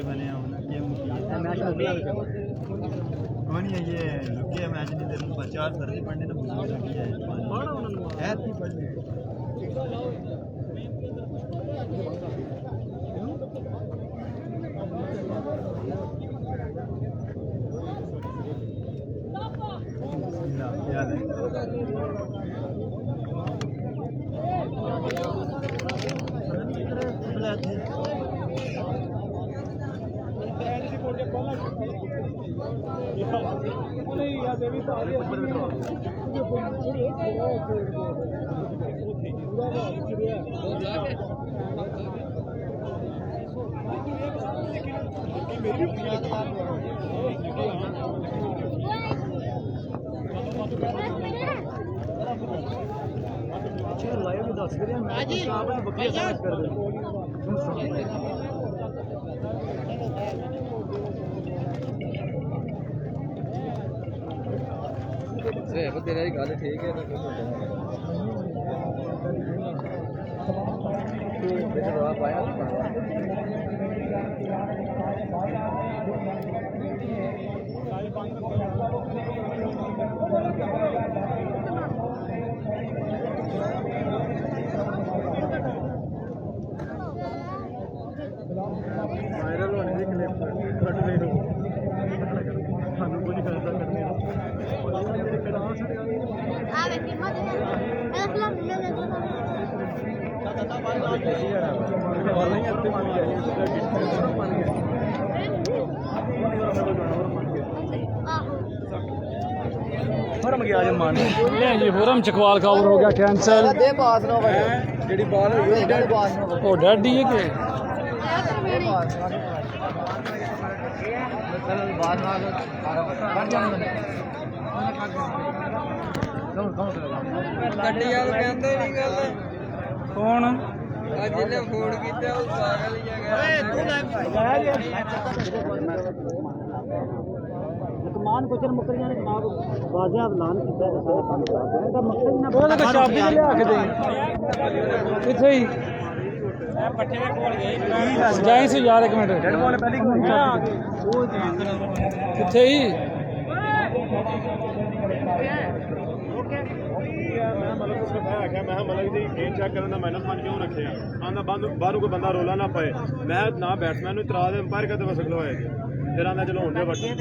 बने होना ये कौन है ये लुके मैच नहीं दे 50 फर्जी पढ़ने ना बुझ लगी है ऐसी पढ़ने याद है तेरा ही गल ठीक है वायरल होने की क्लिप कट दे दो थानू कुछ करता करने ले जी हुरम चकवाल का ओवर हो गया कैंसिल जेडी बॉल हुई ओ डेड ही है कि कौन जिन्हें फोन किया पागल ही मान कुचर मुकरियां ने जनाब वाजिब ऐलान किया कि सारा काम खराब है इसका मकसद ना ਉਹ ਤਾਂ ਸ਼ਾਬੀ ਤੇ ਲਿਆ ਕੇ ਦੇ ਕਿੱਥੇ ਹੀ ਜਾਈ ਸੀ ਯਾਰ ਇੱਕ ਮਿੰਟ डेड बॉल पहले ਕਿੱਥੇ ਹੀ ਮਤਲਬ ਦੀ ਗੇਮ ਚੈੱਕ ਕਰਨ ਦਾ ਮਾਈਨਸ ਮੰਨ ਕਿਉਂ ਰੱਖਿਆ ਆਂਦਾ ਬਾਹਰੋਂ ਕੋਈ ਬੰਦਾ ਰੋਲਾ ਨਾ ਪਏ ਮੈਂ ਨਾ ਬੈਟਸਮੈਨ ਨੂੰ ਇਤਰਾ ਦੇ ਅੰਪਾਇਰ ਕਦੇ ਵਸਕ ਲਵਾਏ ਫਿਰ ਆਂਦਾ ਚਲੋ ਹੁੰਦੇ ਵੱਡੇ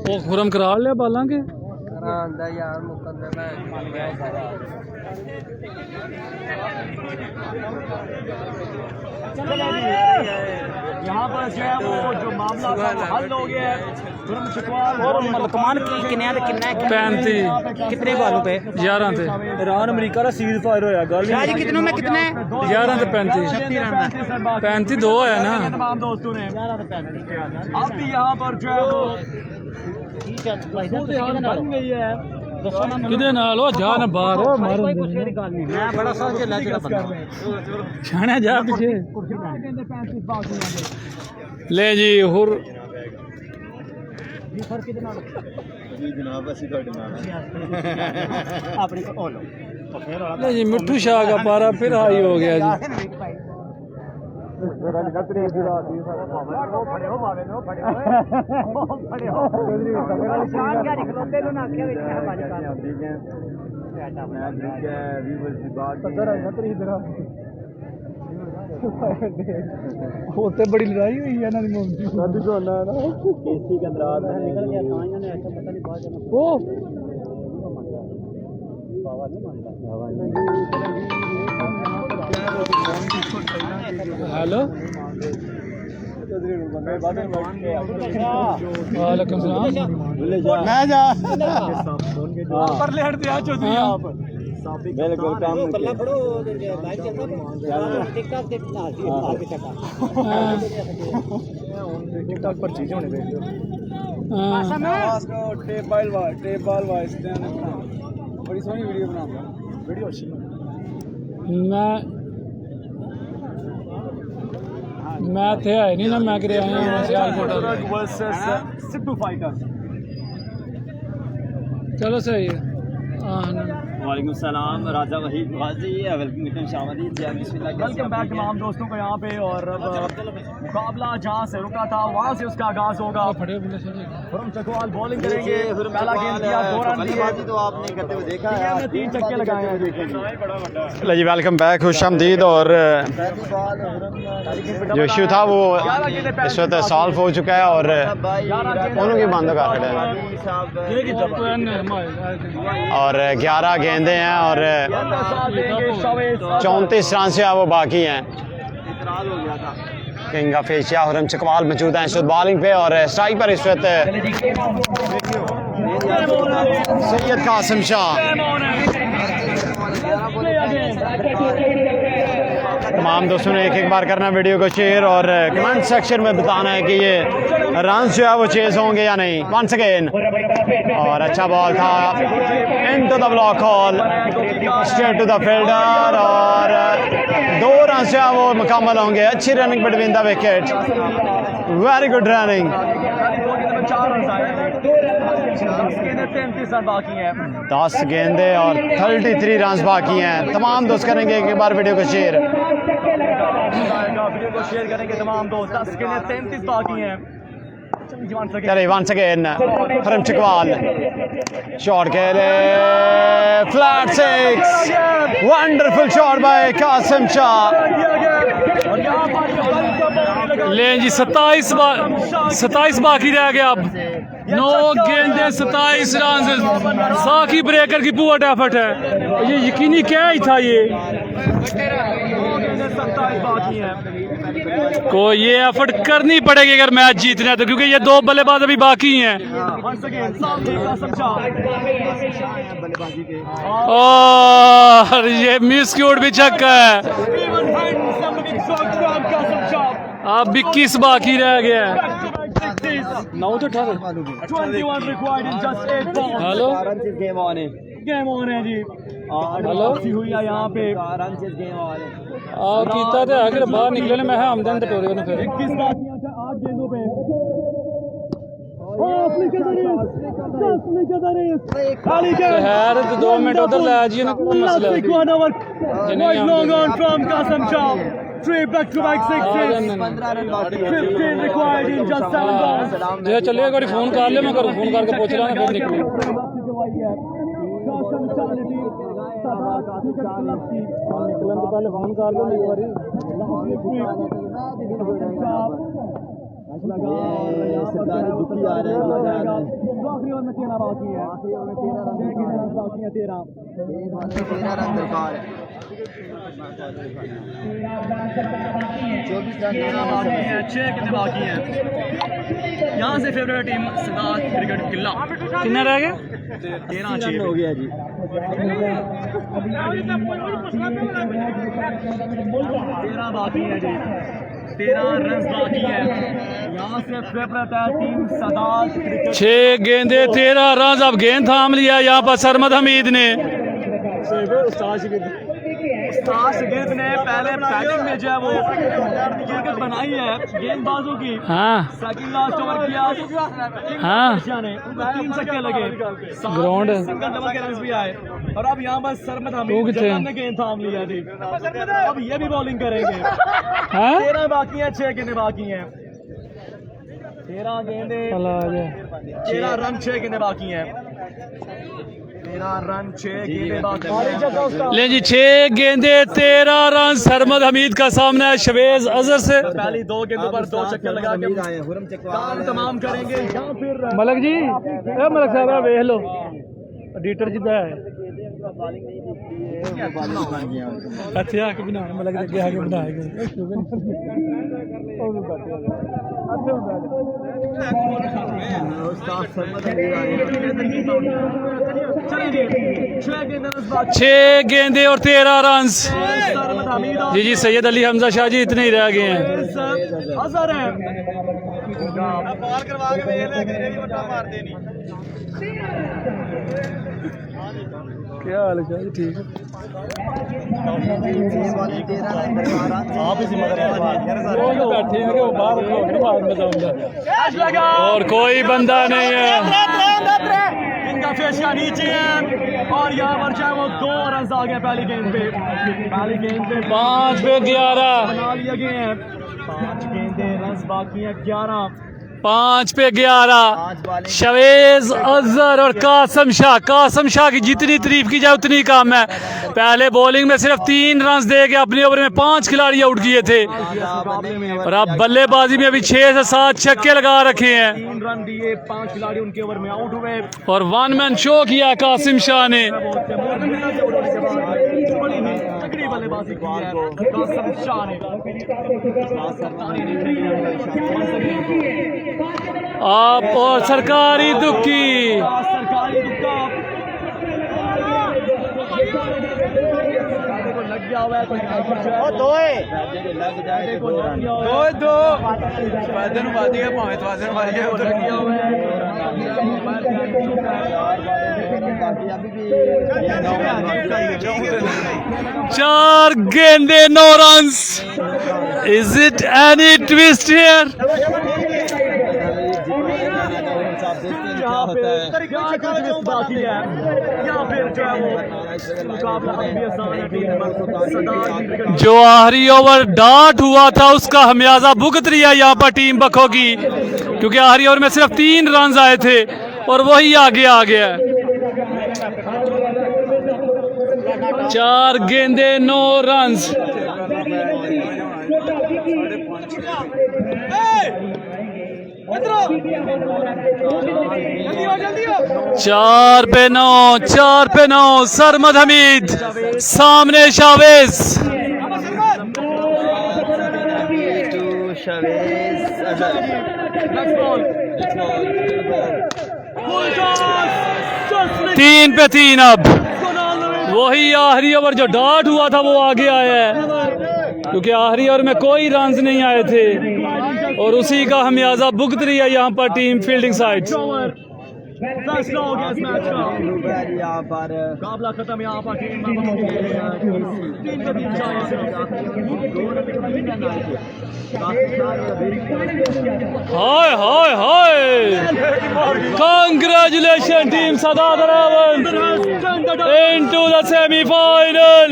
ਉਹ ਖੁਰਮ ਕਰਾ ਲਿਆ ਬਾਲਾਂ ਕੇ आंदा यार मुकद्दर यहाँ पर जो है वो जो मामला था वो हल हो गया है तुरंत चकवाल और मलकमान की किन्ने ते किन्ना 35 कितने बालों पे 11 ਤੇ ईरान अमेरिका का सीज फायर होया गल शाह जी कितनों में कितने 11 ਤੇ 35 35 2 आया ना तमाम दोस्तों ने अब भी यहाँ पर जो है वो ठीक है भाई साहब कितने नाल बन गई है दसो ना ਕਿਹਦੇ ਨਾਲ ਉਹ ਜਾ ਨਾ ਬਾਹਰ ਉਹ ਮਾਰ कोई कुछ नहीं गल नहीं मैं बड़ा सा झेला जेड़ा बंदा ਛਾਣਾ ਜਾ ਪਿੱਛੇ ਲੈ ਜੀ ਹੁਰ जी फर्क कितने नाल जी जनाब असि ਤੁਹਾਡੇ ਨਾਲ अपने को ओ लो तो फिर वाला ਲੈ ਜੀ ਮਿੱਠੂ ਸ਼ਾਹ ਦਾ ਪਾਰਾ ਫਿਰ ਹਾਈ ਹੋ ਗਿਆ ਜੀ ਮੇਰਾ ਨਿਕਲ ਤੇਰੀ ਦੀ ਰਾਤ ਦੀ फड़े हो बावे नो फड़े हो शान क्या निकलोते लो ना आखे विच मेहरबानी कर मैं देखिए वी विल बी बैक ਪਤਾ ਰਹਿਣਾ ਤੇਰੀ ਇਧਰ ਉੱਤੇ ਬੜੀ ਲੜਾਈ ਹੋਈ ਹੈ ਇਹਨਾਂ ਦੀ ਮੋਮੀ शादी को ना ना केसी के अंदर निकल गया था इन्होंने ऐसा पता नहीं बात जाना ਉਹ बाबा नहीं मानता हेलो वालेकुम सलाम मैं जा पर लेट दिया चौधरी आप बिल्कुल काम पल्ला फड़ो लाइव चल रहा है टिकटॉक के आगे चका टिकटॉक पर चीज होने दे हाँ, टेप बाल वाइस बड़ी सोहनी वीडियो बनाऊंगा वीडियो अच्छी मैं मैं थे है नहीं ना, मैं करे आया हूँ सियालकोट। Versus Sidhu fighters. चलो सही है। हाँ वालेकुम सलाम, राजा वहीद गाजी, वेलकम शामदी, वेलकम बैक तमाम दोस्तों को यहाँ पे। और अब मुकाबला जहाँ से रुका था वहाँ से उसका आगाज होगा। खुरम चकवाल बॉलिंग करेंगे। पहला गेंद किया, 2 रन दिए। तो आपने करते हुए देखा है, 3 छक्के लगाए हैं। जी वेलकम बैक, खुश आमदीद। और जो इशू था वो इस वक्त सॉल्व हो चुका है और उन्होंने बंद कर रहे हैं और 11 गेंदे हैं और 34 रन से वो बाकी हैं। किंग ऑफ एशिया हुरम चकवाल मौजूद हैं इस वक्त बॉलिंग पे और स्ट्राइक पर इस वक्त सैयद कासिम शाह। तमाम दोस्तों ने एक बार करना वीडियो को शेयर और कमेंट सेक्शन में बताना है कि ये रन जो है वो चेज होंगे या नहीं। वंस अगेन और अच्छा बॉल था, into the block hole, straight to the fielder और 2 रन जो है वो मुकम्मल होंगे। अच्छी running between the wicket, very good running. 10 गेंदे और 33 रन बाकी हैं। तमाम दोस्त करेंगे एक बार वीडियो को शेयर। वीडियो को शेयर करेंगे तमाम दोस्त। 10 गेंदें 33 बाकी हैं। चलिए once again Khurram Chakwal shot के लिए flat 6, wonderful shot by Qasim Shah. ले जी 27 बाकी रह गया। अब 9 गेंदे 27 रन। साकी ब्रेकर की पूरा एफर्ट है, ये यकीनी क्या ही था ये। 27 बाकी हैं। को ये एफर्ट करनी पड़ेगी अगर मैच जीतना है तो, क्योंकि ये 2 बल्लेबाज अभी बाकी हैं। और ये मिस क्यूट भी छक्का है। अब 21 बाकी रह गया है। 9 तो 18। हेलो गेम ऑन है जी। हेलो हुई है यहाँ पे। और कीता तो अगर बाहर निकले ना मैं आमदन टोरे ने फिर 21 बाकी 8 गेंदों पे। खैर 2 मिनट उधर ले जी ना, कोई मसला नहीं। चलिए गाड़ी फोन कर ले, मैं करूँ फोन करके पूछ रहा फिर निकलूँ। निकलन तो पहले फोन कर लो एक बार। सरकारी दुखी आ रहे हैं। आखिरी ओवर में 13 बाकी है। 13 रन दरकार है। 6 कितने बाकी हैं। यहाँ से फेवरेट टीम सिद्धार्थ क्रिकेट किला। कितना रह गया? 13 हो गया जी। 13 बाकी है जी। 13 रन बाकी है। यहाँ से फेवरेट है टीम सिद्धार्थ क्रिकेट। 6 गेंदे 13 रन। अब गेंद थाम लिया यहाँ पर सरमद हमीद ने। गिरद ने पहले बैटिंग में जो है वो विकेट बनाई है गेंदबाजों की। हाँ सेकंड लास्ट ओवर किया। हाँ 3 छक्के लगे। ग्राउंड सिंगल डबल के रन्स भी आए। और अब यहाँ पर सरमद हमीद ने गेंद थाम लिया थी। अब ये भी बॉलिंग करेंगे। 13 बाकी हैं, 6 गेंदें बाकी हैं। 13 गेंदे 13 रन 6 गेंदें बाकी हैं। 13 रन 6 गेंदें बाकी हैं। ले जी 6 गेंदे 13 रन सरमद हमीद का सामना है शवेज अजहर से। पहली 2 गेंदों पर 2 छक्के लगा के काम तमाम करेंगे। या फिर मलक जी मलक साहब वेख लो एडिटर जिदा है अच्छे आके बना मलक अगे आके बनाएगा। 6 गेंदे और 13 रन। जी जी सैयद अली हमजा शाह जी इतने ही रह गए हैं। अजहर है बाल करवा के देख ले, मार देनी। क्या हाल है जी? ठीक है। आप इसी मदद बैठे हैं कि वो बाहर और कोई बंदा नहीं है। इनका फेशिया नीचे है और यहाँ पर चाहे वो 2 रन आ गए पहली गेंद पे। 5 पे 11 बना लिए गए हैं। 5 गेंदे रन बाकी हैं 11। 5 पे 11 शवेज अजहर और कासम शाह की जितनी तारीफ की जाए उतनी कम है। पहले बॉलिंग में सिर्फ 3 रन दे के अपने ओवर में 5 खिलाड़ी आउट किए थे और अब बल्लेबाजी में अभी 6 से 7 छक्के लगा रखे हैं 3 रन दिए, 5 खिलाड़ी उनके ओवर में आउट हुए। और 1 मैन शो किया कासिम शाह ने। तगड़ी बल्लेबाजी की है कासिम शाह ने। आप और सरकारी दुक्की सरकारी दुक्का लग गया हुआ है। दो फायदे नु बादी है भावे तवाज़ुन मारी है उधर लग गया हुआ है। 4 गेंदे 9 runs. Is it any twist here? यहाँ पे बाकी है। यहाँ पे जो है वो मुकाबला भी आसान है। टीम जो आखिरी ओवर डाट हुआ था उसका हमियाजा भुगत रही है यहाँ पर टीम बखो की, क्योंकि आखिरी ओवर में सिर्फ 3 रन आए थे और वही आगे आ गया। 4 गेंदे 9 रन। 4 पे 9 सरमद हमीद सामने शावेज। तीन पे 3 अब वही आखिरी ओवर जो डाट हुआ था वो आगे आया है, क्योंकि आखिरी ओवर में कोई रन नहीं आए थे और उसी का हमियाजा भुगत रही है यहाँ पर टीम फील्डिंग साइड। फैसला हो गया इस मैच का। यहाँ पर मुकाबला खत्म। यहाँ पर टीम हाय हाय हाय, congratulation team Sadad Aravan into the semi-final.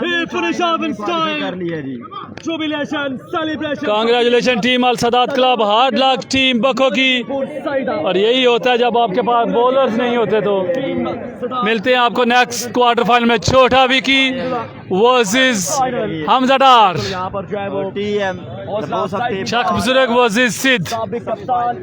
He finished off in style. Jubilation, celebration. Congratulation team Al Sadat club, hard luck team Bakho की। और यही होता है जब आपके पास बॉलर्स नहीं होते। तो मिलते हैं आपको नेक्स्ट क्वार्टर फाइनल में। छोटा विकी वर्सेस हमजा डार, यहाँ पर जो है वो टीएम शक बुजुर्ग वर्सेस सिद्ध। साबिक कप्तान